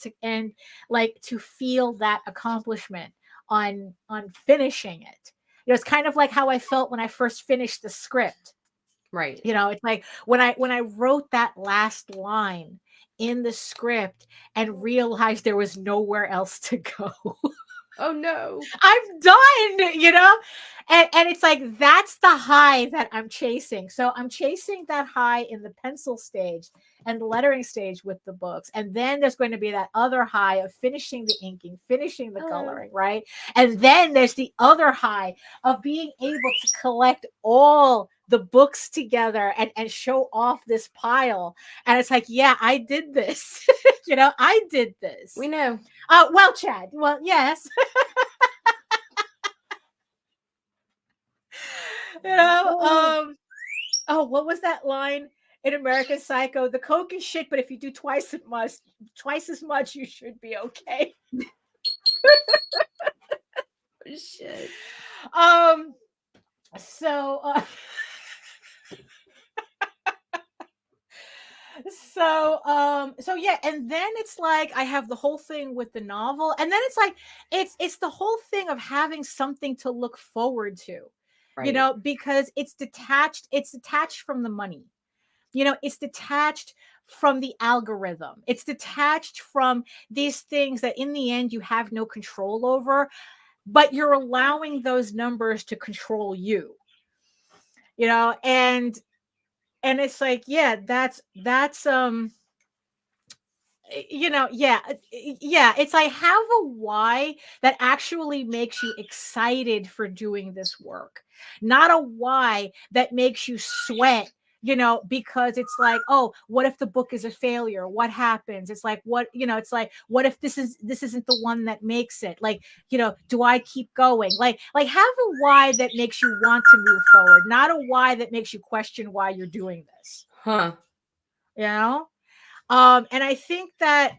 [SPEAKER 2] like to feel that accomplishment on finishing it. You know, it's kind of like how I felt when I first finished the script.
[SPEAKER 1] Right.
[SPEAKER 2] You know, it's like when I wrote that last line in the script and realized there was nowhere else to go.
[SPEAKER 1] Oh no.
[SPEAKER 2] I'm done, you know? And it's like, that's the high that I'm chasing. So I'm chasing that high in the pencil stage and the lettering stage with the books. And then there's going to be that other high of finishing the inking, finishing the coloring, right? And then there's the other high of being able to collect all the books together and show off this pile. And it's like, yeah, I did this. You know, I did this.
[SPEAKER 1] We know.
[SPEAKER 2] Well, Chad, well, yes. You know, oh, what was that line in American Psycho? The coke is shit, but if you do twice as much, you should be okay.
[SPEAKER 1] Shit.
[SPEAKER 2] So so yeah, and then it's like I have the whole thing with the novel, and then it's like it's the whole thing of having something to look forward to.
[SPEAKER 1] Right.
[SPEAKER 2] You know, because it's detached from the money. You know, it's detached from the algorithm. It's detached from these things that in the end you have no control over, but you're allowing those numbers to control you. You know, and it's like, yeah, that's you know, yeah, it's like, have a why that actually makes you excited for doing this work, not a why that makes you sweat, you know, because it's like, oh, what if the book is a failure? What happens? It's like, what, you know, it's like, what if this isn't the one that makes it? Like, you know, do I keep going? Like have a why that makes you want to move forward, not a why that makes you question why you're doing this. You know? And I think that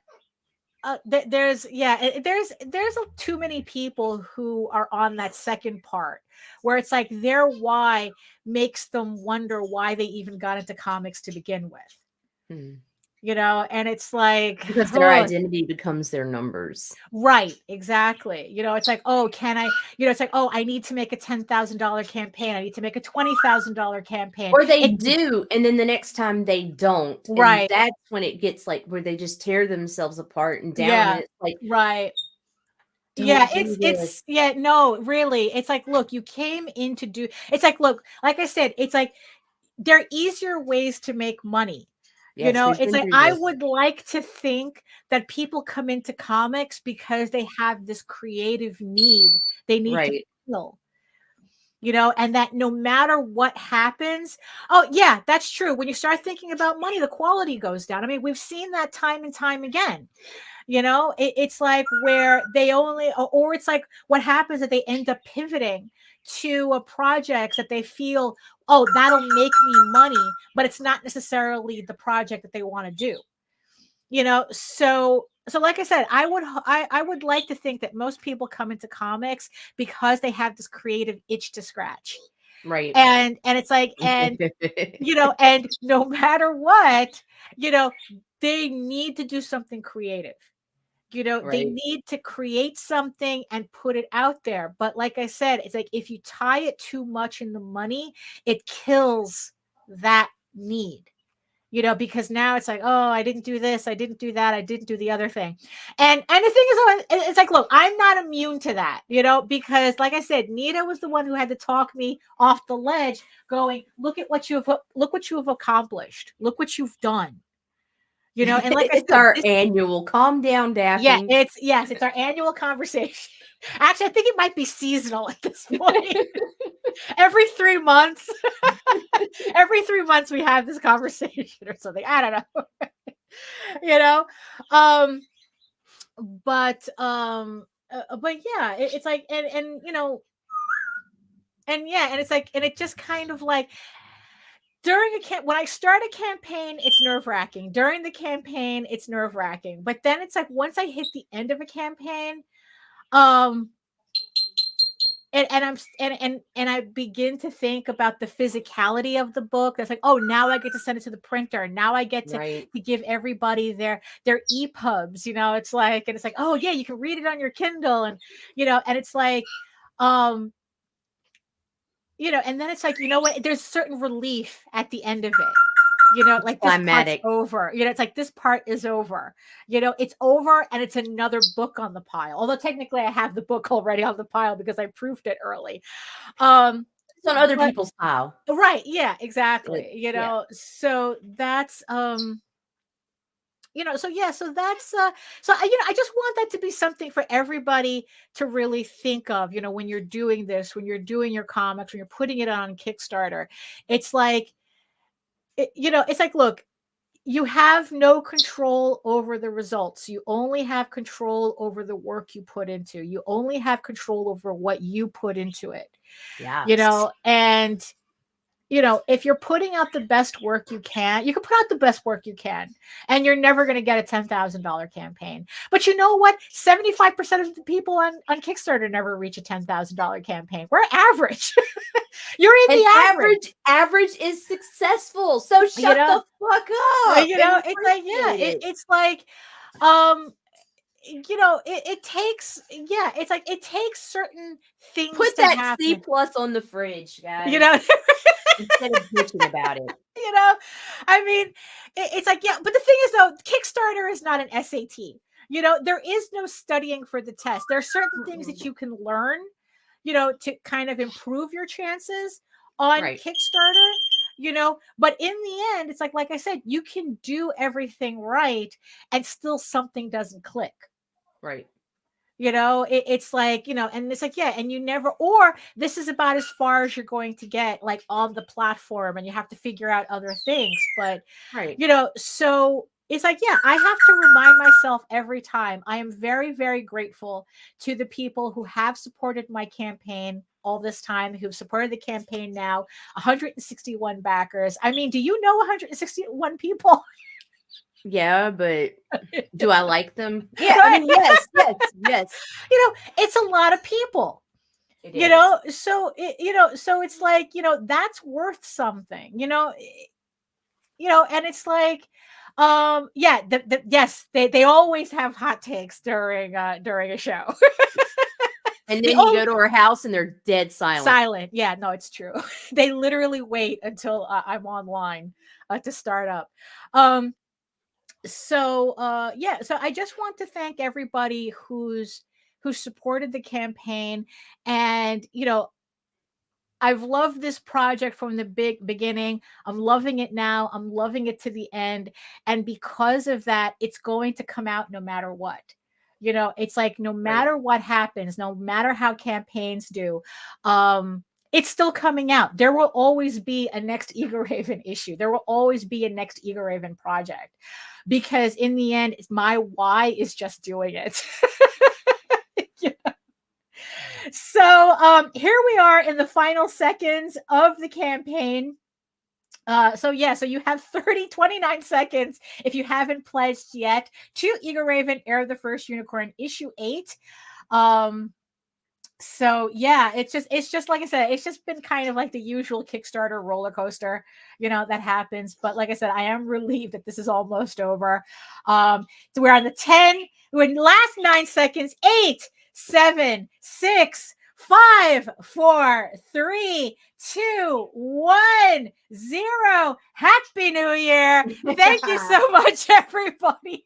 [SPEAKER 2] there's too many people who are on that second part where it's like their why makes them wonder why they even got into comics to begin with. You know, and it's like,
[SPEAKER 1] because their identity becomes their numbers.
[SPEAKER 2] Right, exactly. You know, it's like, oh, can I, you know, it's like, oh, I need to make a $10,000 campaign. I need to make a $20,000 campaign.
[SPEAKER 1] Or they do, and then the next time they don't.
[SPEAKER 2] Right.
[SPEAKER 1] And that's when it gets like where they just tear themselves apart and down.
[SPEAKER 2] Yeah.
[SPEAKER 1] And it's like,
[SPEAKER 2] right. Yeah, it's yeah, no, really. It's like, look, you came in to do, it's like, look, like I said, it's like there are easier ways to make money. You
[SPEAKER 1] Yes,
[SPEAKER 2] know,
[SPEAKER 1] we've
[SPEAKER 2] it's
[SPEAKER 1] been
[SPEAKER 2] like
[SPEAKER 1] through
[SPEAKER 2] I
[SPEAKER 1] this.
[SPEAKER 2] would like to think that people come into comics because they have this creative need they need to
[SPEAKER 1] Right.
[SPEAKER 2] fill, you know, and that no matter what happens, oh yeah, that's true. When you start thinking about money, the quality goes down. I mean, we've seen that time and time again. You know, it's like where they only, or it's like what happens that they end up pivoting to a projects that they feel, oh, that'll make me money, but it's not necessarily the project that they want to do. You know, so like I said, I would like to think that most people come into comics because they have this creative itch to scratch.
[SPEAKER 1] Right.
[SPEAKER 2] And it's like, and you know, and no matter what, you know, they need to do something creative. You know, they
[SPEAKER 1] Right.
[SPEAKER 2] need to create something and put it out there. But like I said, it's like if you tie it too much in the money, it kills that need. You know, because now it's like, oh, I didn't do this, I didn't do that, I didn't do the other thing. And the thing is, it's like, look, I'm not immune to that, you know, because like I said, Nita was the one who had to talk me off the ledge, going, look what you have accomplished, look what you've done. You know, and like I
[SPEAKER 1] It's
[SPEAKER 2] said,
[SPEAKER 1] our
[SPEAKER 2] this,
[SPEAKER 1] annual. Calm down,
[SPEAKER 2] yeah,
[SPEAKER 1] Daphne.
[SPEAKER 2] it's our annual conversation. Actually, I think it might be seasonal at this point. Every 3 months, every 3 months we have this conversation or something. I don't know. You know, um, but yeah, it's like, and you know, and yeah, and it's like, and it just kind of like during a camp when I start a campaign, it's nerve-wracking. During the campaign, it's nerve-wracking. But then it's like once I hit the end of a campaign, um, and I'm and I begin to think about the physicality of the book. That's like, oh, now I get to send it to the printer. Now I get
[SPEAKER 1] Right.
[SPEAKER 2] to give everybody their EPUBs. You know, it's like, and it's like, oh yeah, you can read it on your Kindle, and you know, and it's like, um, you know, and then it's like, you know what? There's certain relief at the end of it. You know,
[SPEAKER 1] It's
[SPEAKER 2] like this part's
[SPEAKER 1] climatic.
[SPEAKER 2] over. You know, it's like this part is over. You know, it's over and it's another book on the pile. Although technically I have the book already on the pile because I proofed it early. Um,
[SPEAKER 1] It's on other
[SPEAKER 2] but
[SPEAKER 1] people's pile.
[SPEAKER 2] right, yeah, exactly. You
[SPEAKER 1] Yeah.
[SPEAKER 2] know, so that's you know, so yeah, so that's so you know, I just want that to be something for everybody to really think of, you know, when you're doing this, when you're doing your comics, when you're putting it on Kickstarter. It's like you know, it's like, look, you have no control over the results. You only have control over the work you put into. You only have control over what you put into it. You
[SPEAKER 1] Yes.
[SPEAKER 2] know, and you know, if you're putting out the best work you can, you can put out the best work you can, and you're never going to get a $10,000 campaign. But you know what? 75% of the people on Kickstarter never reach a $10,000 campaign. We're average. You're in
[SPEAKER 1] And
[SPEAKER 2] the average.
[SPEAKER 1] average is successful. So
[SPEAKER 2] You
[SPEAKER 1] shut
[SPEAKER 2] know,
[SPEAKER 1] the fuck up
[SPEAKER 2] you
[SPEAKER 1] and
[SPEAKER 2] know, it's like, yeah,
[SPEAKER 1] appreciate it.
[SPEAKER 2] it's like, um, you know, it takes, yeah, it's like it takes certain things
[SPEAKER 1] Put
[SPEAKER 2] to
[SPEAKER 1] that C
[SPEAKER 2] happen.
[SPEAKER 1] plus on the fridge,
[SPEAKER 2] You
[SPEAKER 1] guys,
[SPEAKER 2] know,
[SPEAKER 1] instead of bitching about it.
[SPEAKER 2] you know, I mean, it's like, yeah, but the thing is, though, Kickstarter is not an SAT. You know, there is no studying for the test. There are certain things that
[SPEAKER 1] Mm-mm.
[SPEAKER 2] you can learn, you know, to kind of improve your chances on
[SPEAKER 1] Right.
[SPEAKER 2] Kickstarter, you know, but in the end, it's like I said, you can do everything right and still something doesn't click.
[SPEAKER 1] Right.
[SPEAKER 2] You know, it's like, you know, and it's like, yeah, and you never, or this is about as far as you're going to get, like on the platform, and you have to figure out other things. But,
[SPEAKER 1] Right.
[SPEAKER 2] you know, so it's like, yeah, I have to remind myself every time. I am very, very grateful to the people who have supported my campaign all this time, who've supported the campaign now, 161 backers. I mean, do you know 161 people?
[SPEAKER 1] Yeah, but do I like them? Yeah, I
[SPEAKER 2] Right?
[SPEAKER 1] mean, yes, yes, yes.
[SPEAKER 2] You know, it's a lot of people.
[SPEAKER 1] It
[SPEAKER 2] You
[SPEAKER 1] is.
[SPEAKER 2] know, so you know, so it's like, you know, that's worth something, you know, and it's like, yeah, yes, they always have hot takes during a show.
[SPEAKER 1] And
[SPEAKER 2] The
[SPEAKER 1] then you
[SPEAKER 2] only
[SPEAKER 1] go to her house and they're dead silent.
[SPEAKER 2] silent, yeah, no, it's true. They literally wait until I'm online to start up. Um, so yeah, so I just want to thank everybody who supported the campaign, and you know, I've loved this project from the beginning. I'm loving it now. I'm loving it to the end. And because of that, it's going to come out no matter what. It's like no matter what happens, no matter how campaigns do, it's still coming out. There will always be a next Egoraven issue. There will always be a next Egoraven project, because in the end, my why is just doing it. So here we are in the final seconds of the campaign. So you have 29 seconds if you haven't pledged yet to Egoraven, Heir of the First Unicorn, issue 8. So yeah, it's just like I said, it's just been kind of like the usual Kickstarter roller coaster, that happens. But like I said, I am relieved that this is almost over. So we're on the 10, we're in the last 9 seconds, 8, 7, 6, 5, 4, 3, 2, 1, 0. Happy New Year. Thank you so much, everybody,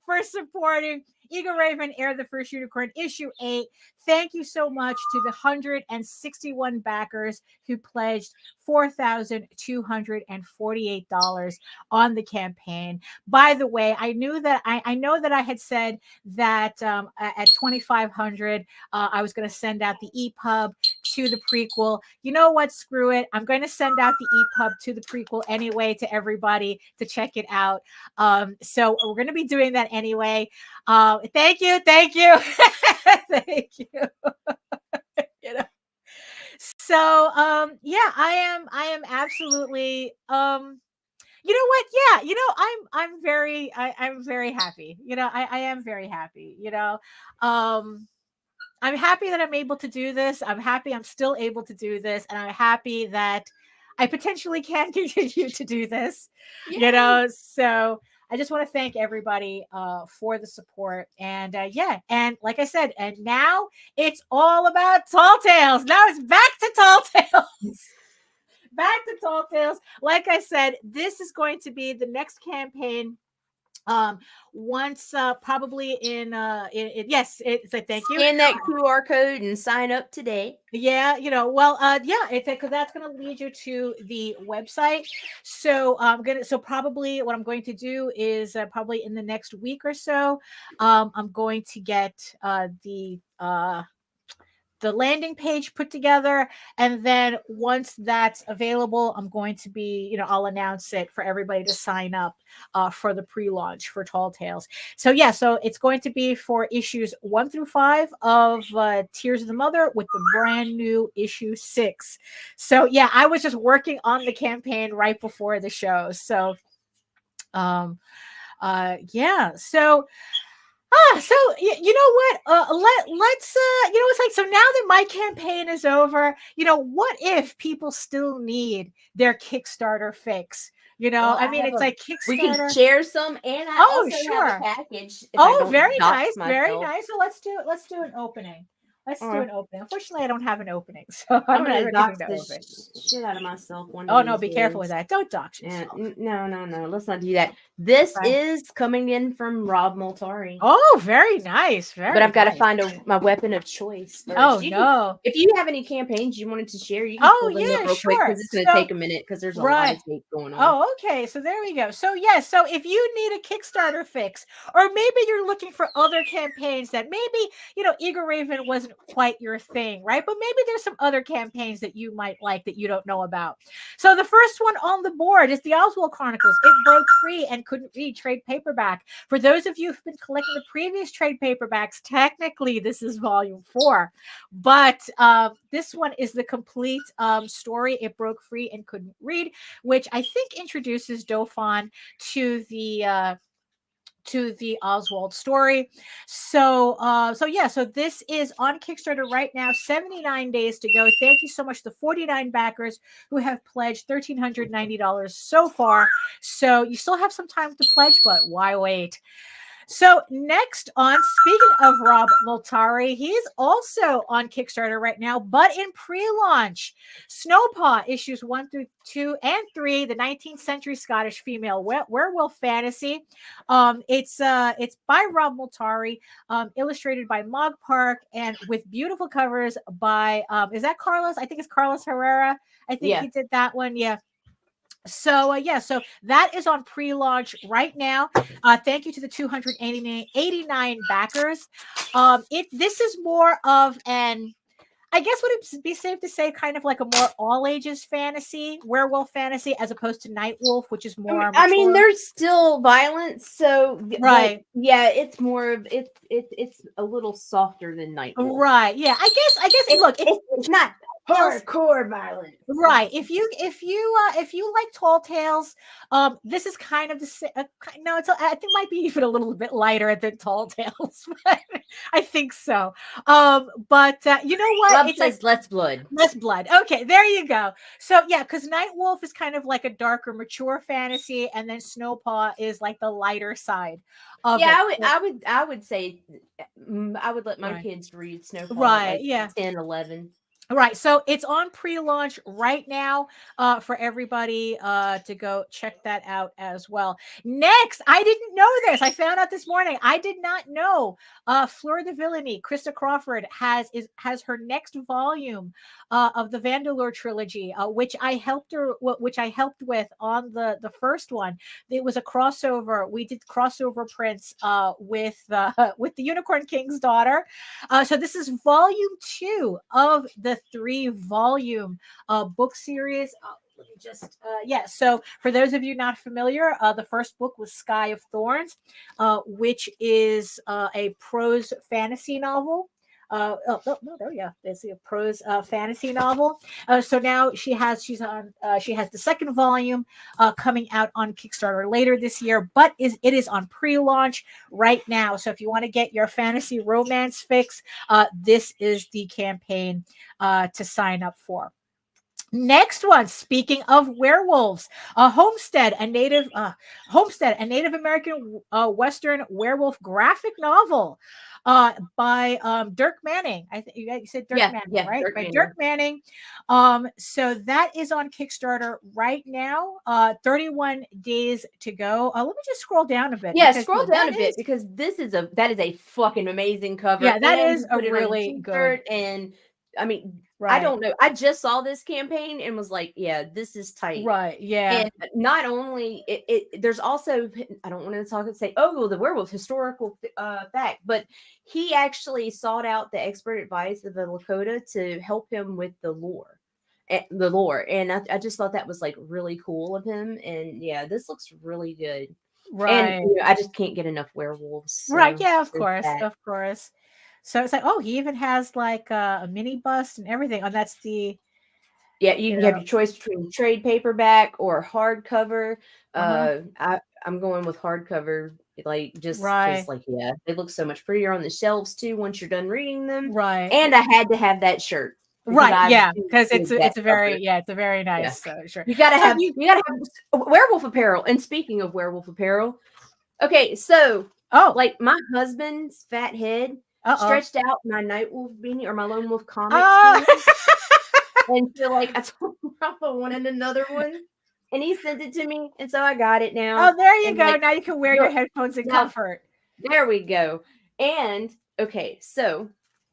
[SPEAKER 2] for supporting Egoraven, Heir of the First Unicorn, issue 8. Thank you so much to the 161 backers who pledged $4,248 on the campaign. By the way, I know that I had said that at 2,500, I was going to send out the EPUB to the prequel. You know what? Screw it. I'm going to send out the EPUB to the prequel anyway to everybody to check it out. So we're going to be doing that anyway. Thank you. Thank you. So I am absolutely I'm very happy. I am very happy. I'm happy that I'm able to do this. I'm happy I'm still able to do this, and I'm happy that I potentially can continue to do this. So I just want to thank everybody for the support. And and like I said, and now it's all about Tall Tales. Now it's back to Tall Tales. Back to Tall Tales. Like I said, this is going to be the next campaign. Once probably in yes, it's like thank you.
[SPEAKER 1] Scan that QR code and sign up today.
[SPEAKER 2] Yeah, it's because that's going to lead you to the website. So probably what I'm going to do is probably in the next week or so, I'm going to get the landing page put together, and then once that's available, I'm going to be, I'll announce it for everybody to sign up for the pre-launch for Tall Tales. So so it's going to be for issues 1 through 5 of Tears of the Mother, with the brand new issue 6. So I was just working on the campaign right before the show. So so you know what? Let's it's like, so now that my campaign is over, what if people still need their Kickstarter fix? It's like Kickstarter.
[SPEAKER 1] We can share some, and I also have a package.
[SPEAKER 2] Very nice, very nice. So let's do an opening. Let's do an opening. Unfortunately, I don't have an opening, so I'm
[SPEAKER 1] gonna dox the shit out of myself.
[SPEAKER 2] Be careful with that. Don't dox yourself.
[SPEAKER 1] No. Let's not do that. This is coming in from Rob Multari.
[SPEAKER 2] Oh, very nice. But
[SPEAKER 1] I've got to find my weapon of choice first.
[SPEAKER 2] Oh, no.
[SPEAKER 1] If you have any campaigns you wanted to share, you can pull them up real quick, because it's going to take a minute, because there's a lot of tape going on.
[SPEAKER 2] Oh, okay. So there we go. So so if you need a Kickstarter fix, or maybe you're looking for other campaigns that maybe, Egoraven wasn't quite your thing, right? But maybe there's some other campaigns that you might like that you don't know about. So the first one on the board is the Oswald Chronicles. It broke free and couldn't read trade paperback. For those of you who've been collecting the previous trade paperbacks, technically this is volume 4, but this one is the complete story. It broke free and couldn't read, which I think introduces Dauphin to the Oswald story. So this is on Kickstarter right now, 79 days to go. Thank you so much to 49 backers who have pledged $1,390 so far. So you still have some time to pledge, but why wait? So next on, speaking of Rob Multari, he's also on Kickstarter right now, but in pre-launch. Snowpaw issues 1 through 2 and 3, the 19th century Scottish female werewolf fantasy. It's by Rob Multari, illustrated by Mog Park, and with beautiful covers by is that Carlos? I think it's Carlos Herrera. I think he did that one. Yeah. So so that is on pre-launch right now. Thank you to the 289 backers. This is more of an, I guess would it be safe to say, kind of like a more all ages fantasy, werewolf fantasy, as opposed to Nightwolf, which is more.
[SPEAKER 1] I mean, there's still violence, so
[SPEAKER 2] right.
[SPEAKER 1] Yeah, it's more of it's a little softer than Nightwolf.
[SPEAKER 2] Right. Yeah. I guess. Look,
[SPEAKER 1] it's not hardcore violence.
[SPEAKER 2] Right. If you like Tall Tales, this is kind of the same. No, I think it might be even a little bit lighter than Tall Tales. But I think so. But you know what?
[SPEAKER 1] Rob says less blood.
[SPEAKER 2] Less blood. Okay, there you go. So yeah, because Nightwolf is kind of like a darker, mature fantasy, and then Snowpaw is like the lighter side.
[SPEAKER 1] I would say I would let my kids read Snowpaw.
[SPEAKER 2] Right. Yeah.
[SPEAKER 1] 10, 11.
[SPEAKER 2] Right. So it's on pre-launch right now for everybody to go check that out as well. Next, I didn't know this. I found out this morning. I did not know Fleur de Villainy, Krista Crawford has her next volume of the Vandalore trilogy, which I helped with on the first one. It was a crossover. We did crossover prints with the Unicorn King's daughter. So this is volume 2 of the 3-volume book series. Let me just so for those of you not familiar, the first book was Sky of Thorns, which is a prose fantasy novel. There we go. There's a prose fantasy novel. So now she has the second volume coming out on Kickstarter later this year, but it is on pre-launch right now. So if you want to get your fantasy romance fix, this is the campaign to sign up for. Next one, speaking of werewolves, Homestead, a Native American Western werewolf graphic novel by Dirk Manning. I think you said Dirk Manning, right? Dirk Manning. So that is on Kickstarter right now. 31 days to go. Let me just scroll down a bit.
[SPEAKER 1] Yeah, scroll down a bit because that is a fucking amazing cover.
[SPEAKER 2] Yeah, that is a really good.
[SPEAKER 1] And I mean, I don't know. I just saw this campaign and was like, yeah, this is tight.
[SPEAKER 2] Right. Yeah.
[SPEAKER 1] And not only there's also, I don't want to talk and say, oh, the werewolf historical fact, but he actually sought out the expert advice of the Lakota to help him with the lore. And I just thought that was like really cool of him. And yeah, this looks really good.
[SPEAKER 2] Right.
[SPEAKER 1] And I just can't get enough werewolves. So
[SPEAKER 2] right. Yeah, of course. Of course. So it's like, oh, he even has like a mini bust and everything. Oh, that's the.
[SPEAKER 1] Yeah, you can have your choice between trade paperback or hardcover. I'm going with hardcover, like just like, yeah, they look so much prettier on the shelves too once you're done reading them.
[SPEAKER 2] Right.
[SPEAKER 1] And I had to have that shirt.
[SPEAKER 2] Right. Yeah, because it's a very nice shirt.
[SPEAKER 1] You gotta have werewolf apparel. And speaking of werewolf apparel, okay, so like my husband's fat head stretched out my Nightwolf beanie or my Lone Wolf comics beanie. And so like I told him I wanted another one. And he sent it to me. And so I got it now.
[SPEAKER 2] Oh, there you go. Like, now you can wear your headphones in comfort.
[SPEAKER 1] There we go. And okay, so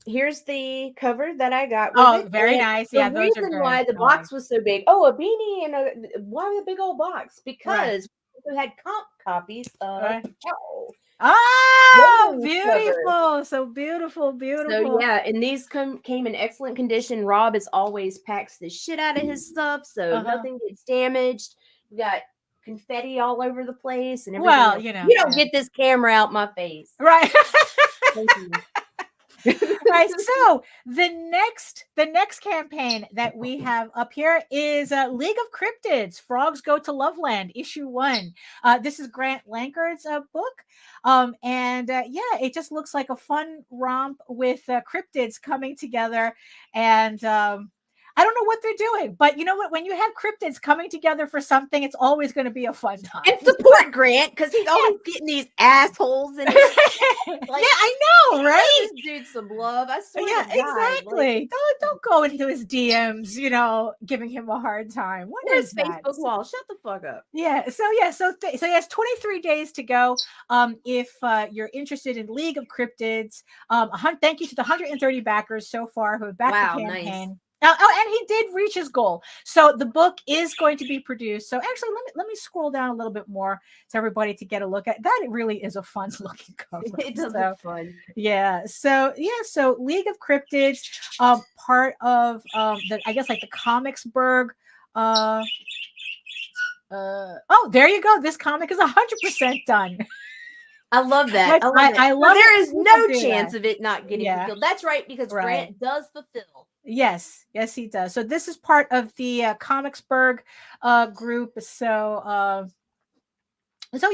[SPEAKER 1] here's the cover that I got.
[SPEAKER 2] With very nice.
[SPEAKER 1] The reason why the box was so big. Oh, a beanie and why the big old box? Because we had comp copies of
[SPEAKER 2] Oh, beautiful. Cover. So beautiful.
[SPEAKER 1] So yeah, and these came in excellent condition. Rob as always packs the shit out of his stuff, so nothing gets damaged. We got confetti all over the place and everything.
[SPEAKER 2] Well,
[SPEAKER 1] you don't get this camera out my face.
[SPEAKER 2] Right. Thank you. Right. So the next campaign that we have up here is League of Cryptids, Frogs Go to Loveland, issue 1. This is Grant Lankard's book. And it just looks like a fun romp with cryptids coming together. And I don't know what they're doing, but you know what? When you have cryptids coming together for something, it's always going to be a fun time.
[SPEAKER 1] And support Grant, because he's always getting these assholes in his
[SPEAKER 2] Yeah, I know, right?
[SPEAKER 1] Give this dude some love. I swear
[SPEAKER 2] Yeah,
[SPEAKER 1] to God. Like,
[SPEAKER 2] exactly. Don't go into his DMs, giving him a hard time. What
[SPEAKER 1] his
[SPEAKER 2] is that?
[SPEAKER 1] Facebook wall. Shut the fuck up.
[SPEAKER 2] Yeah. So yes, 23 days to go. If you're interested in League of Cryptids, thank you to the 130 backers so far who have backed
[SPEAKER 1] Wow,
[SPEAKER 2] the
[SPEAKER 1] nice.
[SPEAKER 2] campaign. And he did reach his goal. So the book is going to be produced. So actually, let me scroll down a little bit more to everybody to get a look at that. It really is a fun looking cover.
[SPEAKER 1] It does look fun.
[SPEAKER 2] Yeah. So League of Cryptids, part of I guess like the Comicsburg. Oh, there you go. This comic is 100% done.
[SPEAKER 1] I love that.
[SPEAKER 2] I love
[SPEAKER 1] well, there
[SPEAKER 2] it.
[SPEAKER 1] is
[SPEAKER 2] People
[SPEAKER 1] no
[SPEAKER 2] do
[SPEAKER 1] chance
[SPEAKER 2] that.
[SPEAKER 1] of it not getting
[SPEAKER 2] Yeah.
[SPEAKER 1] fulfilled. That's right, because Grant does fulfill.
[SPEAKER 2] Yes, he does. So this is part of the Comicsburg group. So
[SPEAKER 1] And for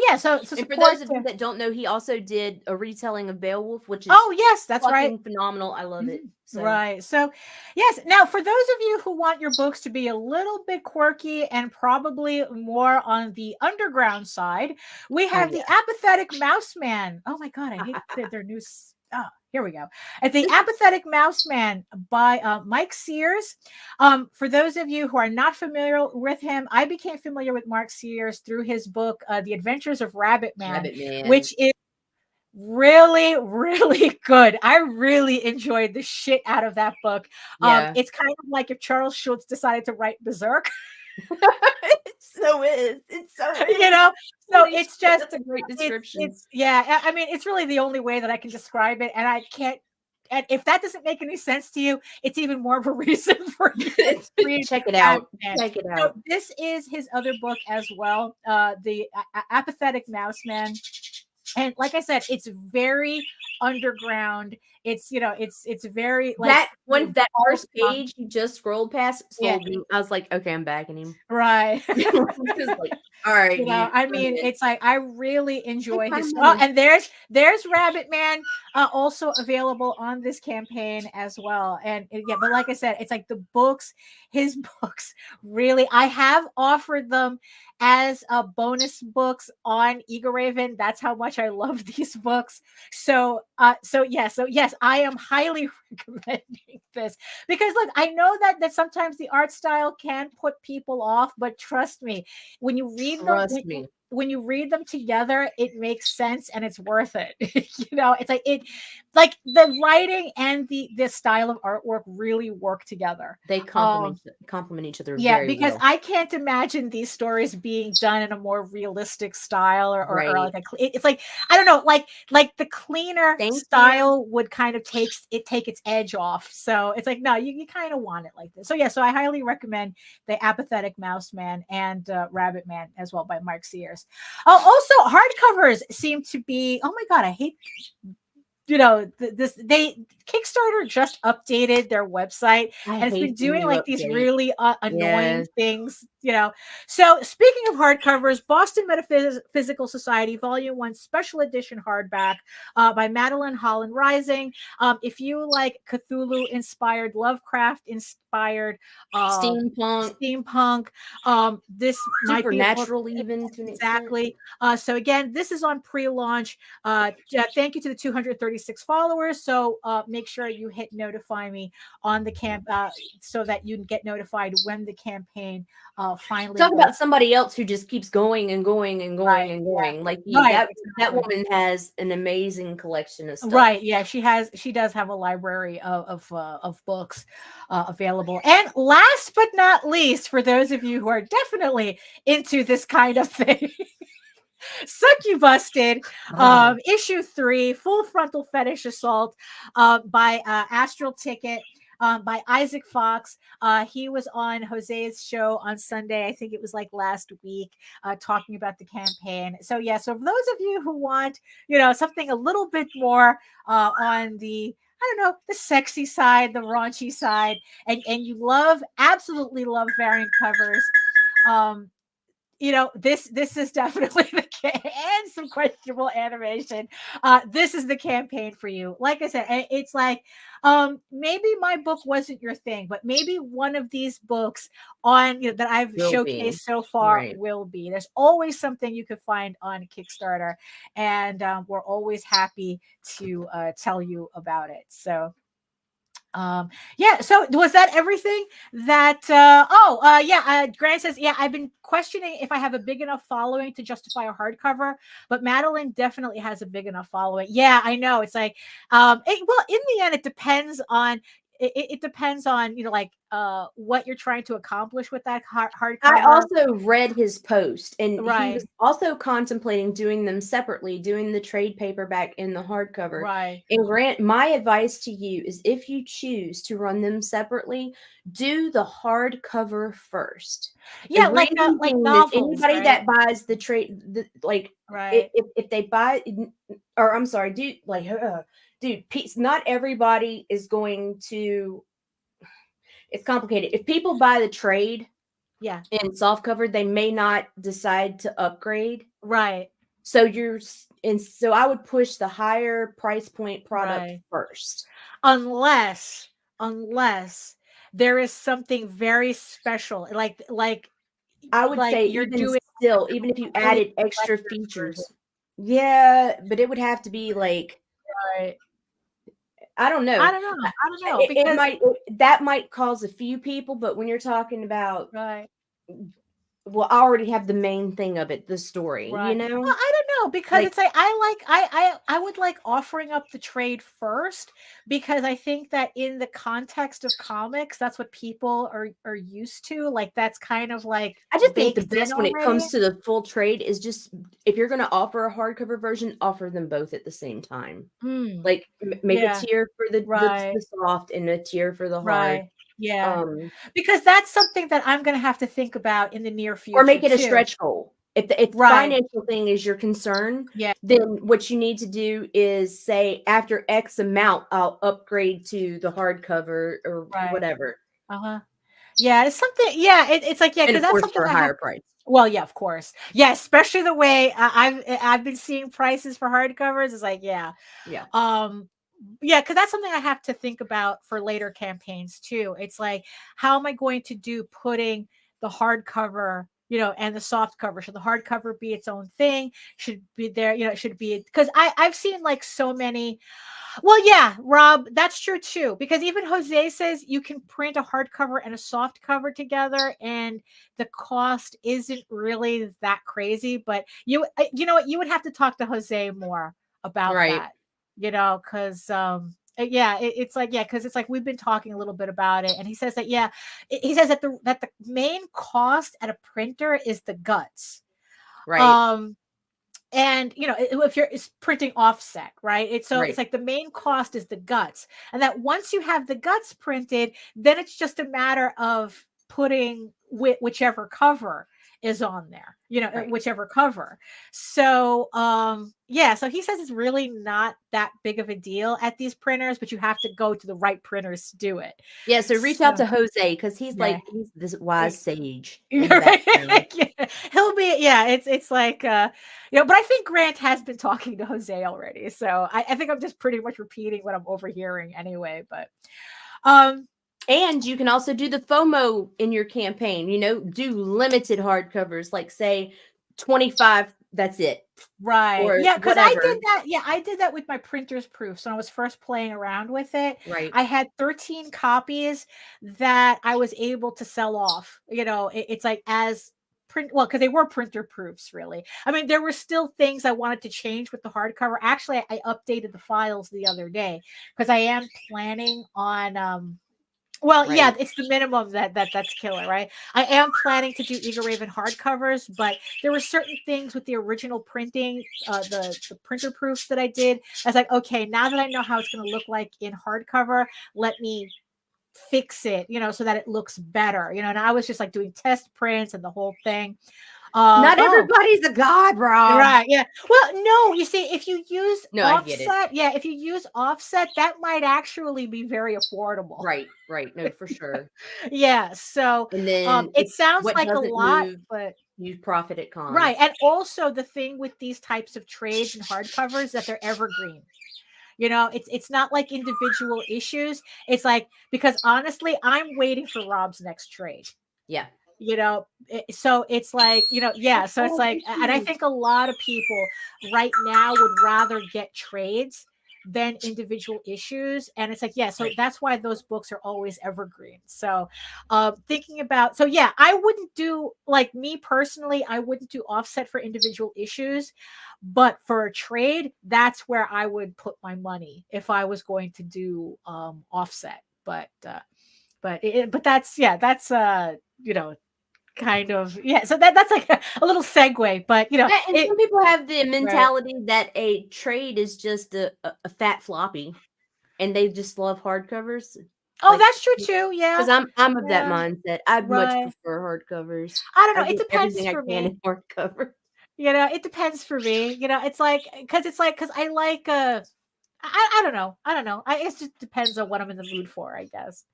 [SPEAKER 1] those of you that don't know, he also did a retelling of Beowulf, which is
[SPEAKER 2] yes, that's right,
[SPEAKER 1] phenomenal. I love it. So.
[SPEAKER 2] Right. So yes. Now, for those of you who want your books to be a little bit quirky and probably more on the underground side, we have the Apathetic Mouse Man. Oh my God, I hate their new. Oh, here we go. At the Apathetic Mouse Man by Mike Sears. For those of you who are not familiar with him, I became familiar with Mark Sears through his book, The Adventures of Rabbit Man, which is really, really good. I really enjoyed the shit out of that book. It's kind of like if Charles Schultz decided to write Berserk.
[SPEAKER 1] It so is. So
[SPEAKER 2] it's just
[SPEAKER 1] that's a great description.
[SPEAKER 2] I mean, it's really the only way that I can describe it, and I can't. And if that doesn't make any sense to you, it's even more of a reason for you to
[SPEAKER 1] check it out. Check it out.
[SPEAKER 2] So this is his other book as well, the Apathetic Mouse Man. And like I said, it's very underground. It's it's very like
[SPEAKER 1] that first page you just scrolled past sold me. I was like, okay, I'm backing him.
[SPEAKER 2] Right.
[SPEAKER 1] Like, all right.
[SPEAKER 2] I mean, it's like I really enjoy his. Oh, and there's Rabbit Man, also available on this campaign as well. And but like I said, it's like his books really. I have offered them as bonus books on Egoraven. That's how much I love these books. So yes, I am highly recommending this because look, I know that sometimes the art style can put people off, but trust me, when you read them, when you read them together, it makes sense and it's worth it. It's like the writing and the style of artwork really work together.
[SPEAKER 1] They complement each other.
[SPEAKER 2] Yeah, because I can't imagine these stories being done in a more realistic style or like it's like I don't know, like the cleaner style would kind of take its edge off. So it's like no, you kind of want it like this. So I highly recommend the Apathetic Mouse Man and Rabbit Man as well by Mark Sears. Also, hardcovers seem to be. Oh my God, I hate. Kickstarter just updated their website and it's been doing like these really annoying things. So speaking of hardcovers, Boston Metaphysical Society Volume 1 Special Edition hardback by Madeline Holland Rising. If you like Cthulhu inspired, Lovecraft inspired, steampunk, this might be
[SPEAKER 1] supernatural even to an
[SPEAKER 2] exactly. So again, this is on pre-launch. Thank you to the 236 followers. So make sure you hit notify me on the camp so that you can get notified when the campaign finally
[SPEAKER 1] talk about somebody else who just keeps going and going and going and going. Like that woman has an amazing collection of stuff.
[SPEAKER 2] Right. Yeah, she does have a library of books available. And last but not least, for those of you who are definitely into this kind of thing, Succubusted, issue 3, Full Frontal Fetish Assault, by Astral Ticket, by Isaac Fox. He was on Jose's show on Sunday. I think it was like last week, talking about the campaign. So for those of you who want, something a little bit more on the the sexy side, the raunchy side, and you absolutely love variant covers. this is definitely the and some questionable animation. This is the campaign for you. Like I said, it's like maybe my book wasn't your thing, but maybe one of these books on that I've
[SPEAKER 1] Will be.
[SPEAKER 2] showcased so far
[SPEAKER 1] Right.
[SPEAKER 2] will be. There's always something you can find on Kickstarter, and we're always happy to tell you about it. So yeah, so was that everything that Grant says, yeah, I've been questioning if I have a big enough following to justify a hardcover, but Madeline definitely has a big enough following. Yeah, I know. It's like well, in the end, it depends on it depends on what you're trying to accomplish with that hardcover.
[SPEAKER 1] I also read his post, and he
[SPEAKER 2] Right.
[SPEAKER 1] was also contemplating doing them separately, doing the trade paperback and the hardcover.
[SPEAKER 2] Right.
[SPEAKER 1] And Grant, my advice to you is if you choose to run them separately, do the hardcover first.
[SPEAKER 2] Yeah,
[SPEAKER 1] The
[SPEAKER 2] like
[SPEAKER 1] reason being is
[SPEAKER 2] novels,
[SPEAKER 1] anybody
[SPEAKER 2] right?
[SPEAKER 1] that buys the trade,
[SPEAKER 2] Right.
[SPEAKER 1] if they buy, or I'm sorry, not everybody is going to. It's complicated. If people buy the trade,
[SPEAKER 2] Yeah.
[SPEAKER 1] and soft cover, they may not decide to upgrade.
[SPEAKER 2] Right.
[SPEAKER 1] So so I would push the higher price point product
[SPEAKER 2] Right.
[SPEAKER 1] first.
[SPEAKER 2] Unless there is something very special, like
[SPEAKER 1] I would say
[SPEAKER 2] you're doing
[SPEAKER 1] even if you added extra features. Yeah, but it would have to be like,
[SPEAKER 2] right.
[SPEAKER 1] I don't know.
[SPEAKER 2] I don't know because
[SPEAKER 1] That might cause a few people, but when you're talking about,
[SPEAKER 2] right.
[SPEAKER 1] well, I already have the main thing of it, the story,
[SPEAKER 2] Right.
[SPEAKER 1] you know?
[SPEAKER 2] Well, I don't know because it's like I would like offering up the trade first because I think that in the context of comics, that's what people are used to. Like that's kind of like
[SPEAKER 1] I just think the
[SPEAKER 2] baked in
[SPEAKER 1] best when it
[SPEAKER 2] already.
[SPEAKER 1] comes to the full trade is just, if you're going to offer a hardcover version, offer them both at the same time. Like make a tier for the soft and a tier for the hard.
[SPEAKER 2] Right. Yeah. Because that's something that I'm going to have to think about in the near future.
[SPEAKER 1] Or make it a
[SPEAKER 2] too.
[SPEAKER 1] stretch goal. If the financial thing is your concern, then what you need to do is say, after X amount, I'll upgrade to the hardcover or whatever.
[SPEAKER 2] Yeah, it's something. Yeah, it's like because that's something
[SPEAKER 1] for a higher price.
[SPEAKER 2] Well, yeah, of course. Yeah, especially the way I've been seeing prices for hardcovers. It's like yeah. Yeah, because that's something I have to think about for later campaigns too. It's like, how am I going to do putting the hardcover, and the soft cover? Should the hardcover be its own thing? Should be there, it should be because I've seen like so many. Well, yeah, Rob, that's true too. Because even Jose says you can print a hardcover and a soft cover together, and the cost isn't really that crazy. But you know what, you would have to talk to Jose more about that. Because it's like because it's like we've been talking a little bit about it, and he says that he says that the main cost at a printer is the guts,
[SPEAKER 1] right?
[SPEAKER 2] And if you're printing offset, right? It's like the main cost is the guts, and that once you have the guts printed, then it's just a matter of putting whichever cover is on there, whichever cover. So so he says it's really not that big of a deal at these printers, but you have to go to the right printers to do it.
[SPEAKER 1] Yeah, so reach out to Jose because he's he's this wise sage.
[SPEAKER 2] He'll be it's like but I think Grant has been talking to Jose already, so I think I'm just pretty much repeating what I'm overhearing anyway. But
[SPEAKER 1] and you can also do the FOMO in your campaign, do limited hardcovers, like say 25, that's it.
[SPEAKER 2] Right. Because I did that. Yeah, I did that with my printer's proofs when I was first playing around with it.
[SPEAKER 1] Right.
[SPEAKER 2] I had 13 copies that I was able to sell off. It's like as print, well, because they were printer proofs, really. I mean, there were still things I wanted to change with the hardcover. Actually, I updated the files the other day because I am planning on yeah, it's the minimum that's killer, right? I am planning to do Egoraven hardcovers, but there were certain things with the original printing, the printer proofs that I did. I was like, okay, now that I know how it's going to look like in hardcover, let me fix it, so that it looks better, and I was just like doing test prints and the whole thing.
[SPEAKER 1] Not everybody's a god, Rob.
[SPEAKER 2] Right? Yeah. Well, no. You see, if you use offset, if you use offset, that might actually be very affordable.
[SPEAKER 1] Right. No, for sure.
[SPEAKER 2] Yeah. So
[SPEAKER 1] and then
[SPEAKER 2] it sounds like a lot, but
[SPEAKER 1] you profit at cons.
[SPEAKER 2] Right. And also the thing with these types of trades and hardcovers that they're evergreen. It's not like individual issues. It's like, because honestly, I'm waiting for Rob's next trade.
[SPEAKER 1] Yeah.
[SPEAKER 2] So it's like, yeah. So it's like, and I think a lot of people right now would rather get trades than individual issues. And it's like, yeah, so that's why those books are always evergreen. So thinking about, so yeah, I wouldn't do, like, me personally, I wouldn't do offset for individual issues, but for a trade, that's where I would put my money if I was going to do offset. But that's, yeah, that's kind of, yeah, so that's like a little segue, but
[SPEAKER 1] and some people have the mentality that a trade is just a fat floppy, and they just love hardcovers.
[SPEAKER 2] Oh, that's true too. Yeah,
[SPEAKER 1] because I'm of that mindset. I'd much prefer hardcovers.
[SPEAKER 2] I don't know. It depends for me.
[SPEAKER 1] In hardcover.
[SPEAKER 2] It depends for me. It's like, because I like I don't know. It just depends on what I'm in the mood for, I guess.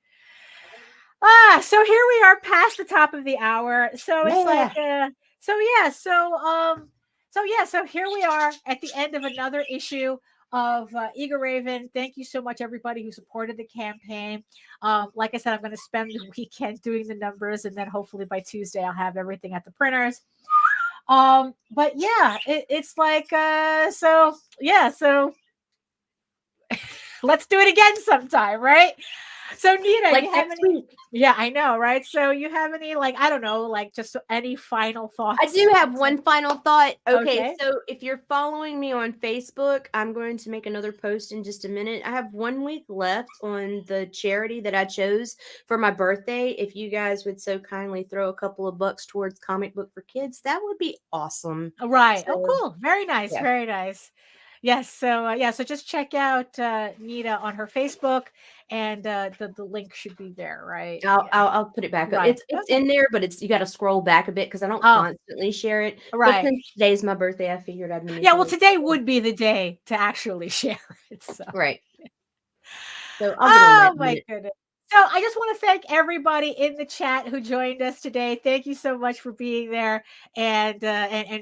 [SPEAKER 2] So here we are past the top of the hour. So it's like, so here we are at the end of another issue of Egoraven. Thank you so much, everybody who supported the campaign. Like I said, I'm going to spend the weekend doing the numbers, and then hopefully by Tuesday I'll have everything at the printers. But yeah, it's like, so let's do it again sometime, right? So Nita,
[SPEAKER 1] like
[SPEAKER 2] you have any? Yeah, I know, right? So you have any, like, I don't know, like, just any final thoughts?
[SPEAKER 1] I do have one final thought. Okay, so if you're following me on Facebook, I'm going to make another post in just a minute. I have 1 week left on the charity that I chose for my birthday. If you guys would so kindly throw a couple of bucks towards Comic Book for Kids, that would be awesome.
[SPEAKER 2] Right. So, cool. Very nice. Yeah. Very nice. Yes. So so just check out Nita on her Facebook, and the link should be there, right?
[SPEAKER 1] I'll put it back up. It's in there, but you got to scroll back a bit because I don't constantly share it.
[SPEAKER 2] Right.
[SPEAKER 1] But since today's my birthday, I figured I'd make
[SPEAKER 2] well, today would be the day to actually share it. So.
[SPEAKER 1] Right. So I'll get on that.
[SPEAKER 2] My goodness. So I just want to thank everybody in the chat who joined us today. Thank you so much for being there and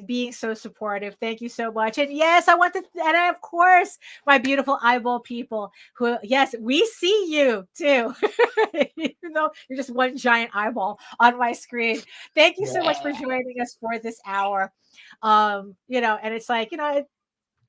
[SPEAKER 2] being so supportive. Thank you so much. And yes, I want to, and of course, my beautiful eyeball people who, yes, we see you too, even though you're just one giant eyeball on my screen. Thank you so much for joining us for this hour. And it's like,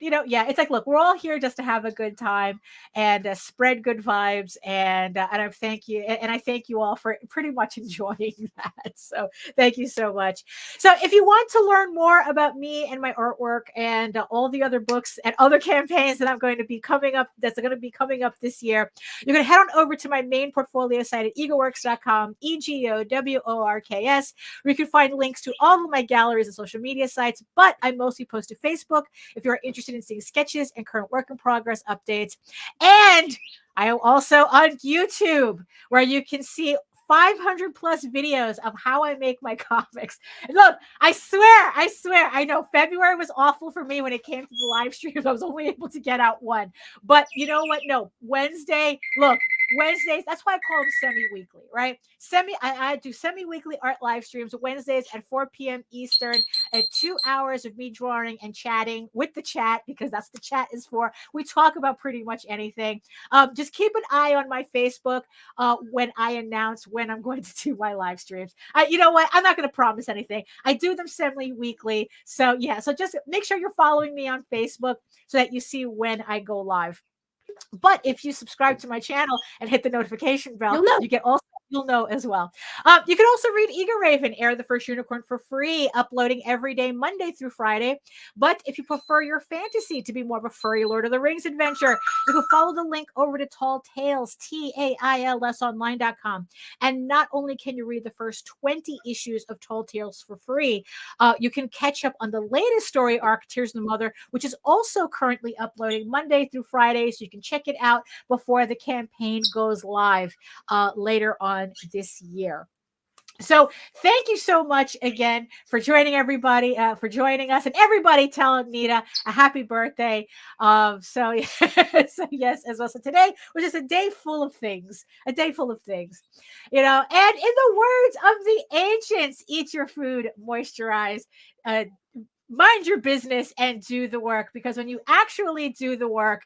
[SPEAKER 2] it's like, look, we're all here just to have a good time and spread good vibes. And I thank you. And I thank you all for pretty much enjoying that. So thank you so much. So if you want to learn more about me and my artwork and all the other books and other campaigns that I'm going to be coming up, that's going to be coming up this year, you're going to head on over to my main portfolio site at egoworks.com, EGOWORKS, where you can find links to all of my galleries and social media sites. But I mostly post to Facebook if you're interested in seeing sketches and current work in progress updates. And I am also on YouTube, where you can see 500 plus videos of how I make my comics. And look, I swear, I know February was awful for me when it came to the live streams. I was only able to get out one. But you know what? No, Wednesdays, that's why I call them semi-weekly, right? I do semi-weekly art live streams Wednesdays at 4 p.m. Eastern, at 2 hours of me drawing and chatting with the chat, because that's what the chat is for. We talk about pretty much anything. Just keep an eye on my Facebook when I announce when I'm going to do my live streams. You know what? I'm not going to promise anything. I do them semi-weekly. So yeah, so just make sure you're following me on Facebook so that you see when I go live. But if you subscribe to my channel and hit the notification bell, you'll know as well. You can also read Egoraven, Air the First Unicorn, for free, uploading every day, Monday through Friday. But if you prefer your fantasy to be more of a furry Lord of the Rings adventure, you can follow the link over to Tall Tales, TAILSonline.com. And not only can you read the first 20 issues of Tall Tales for free, you can catch up on the latest story arc, Tears of the Mother, which is also currently uploading Monday through Friday. So you can check it out before the campaign goes live later on this year. So thank you so much again for joining everybody, for joining us, and everybody tell Nita a happy birthday. So, so yes, as well. So today was just a day full of things, and in the words of the ancients, eat your food, moisturize, mind your business and do the work, because when you actually do the work,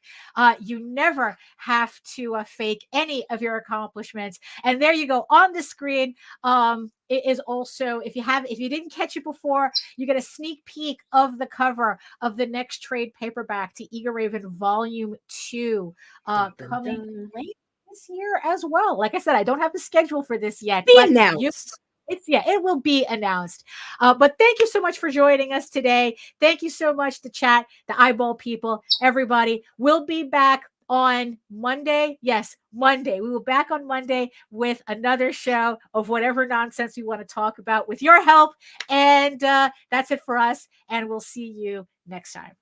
[SPEAKER 2] you never have to fake any of your accomplishments. And there you go on the screen. It is also, if you didn't catch it before, you get a sneak peek of the cover of the next trade paperback to Egoraven Volume 2 coming late this year as well. Like I said, I don't have the schedule for this yet,
[SPEAKER 1] Be
[SPEAKER 2] but
[SPEAKER 1] announced.
[SPEAKER 2] it will be announced. But thank you so much for joining us today. Thank you so much to chat, the eyeball people, everybody. We'll be back on Monday. Yes, Monday. We will back on Monday with another show of whatever nonsense we want to talk about with your help. And that's it for us. And we'll see you next time.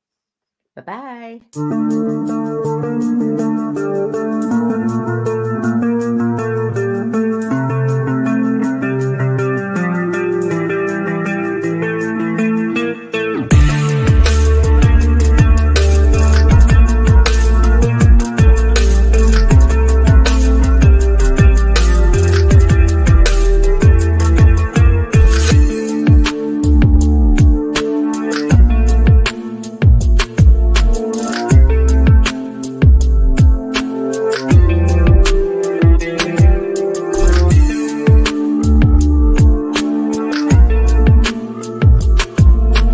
[SPEAKER 1] Bye-bye.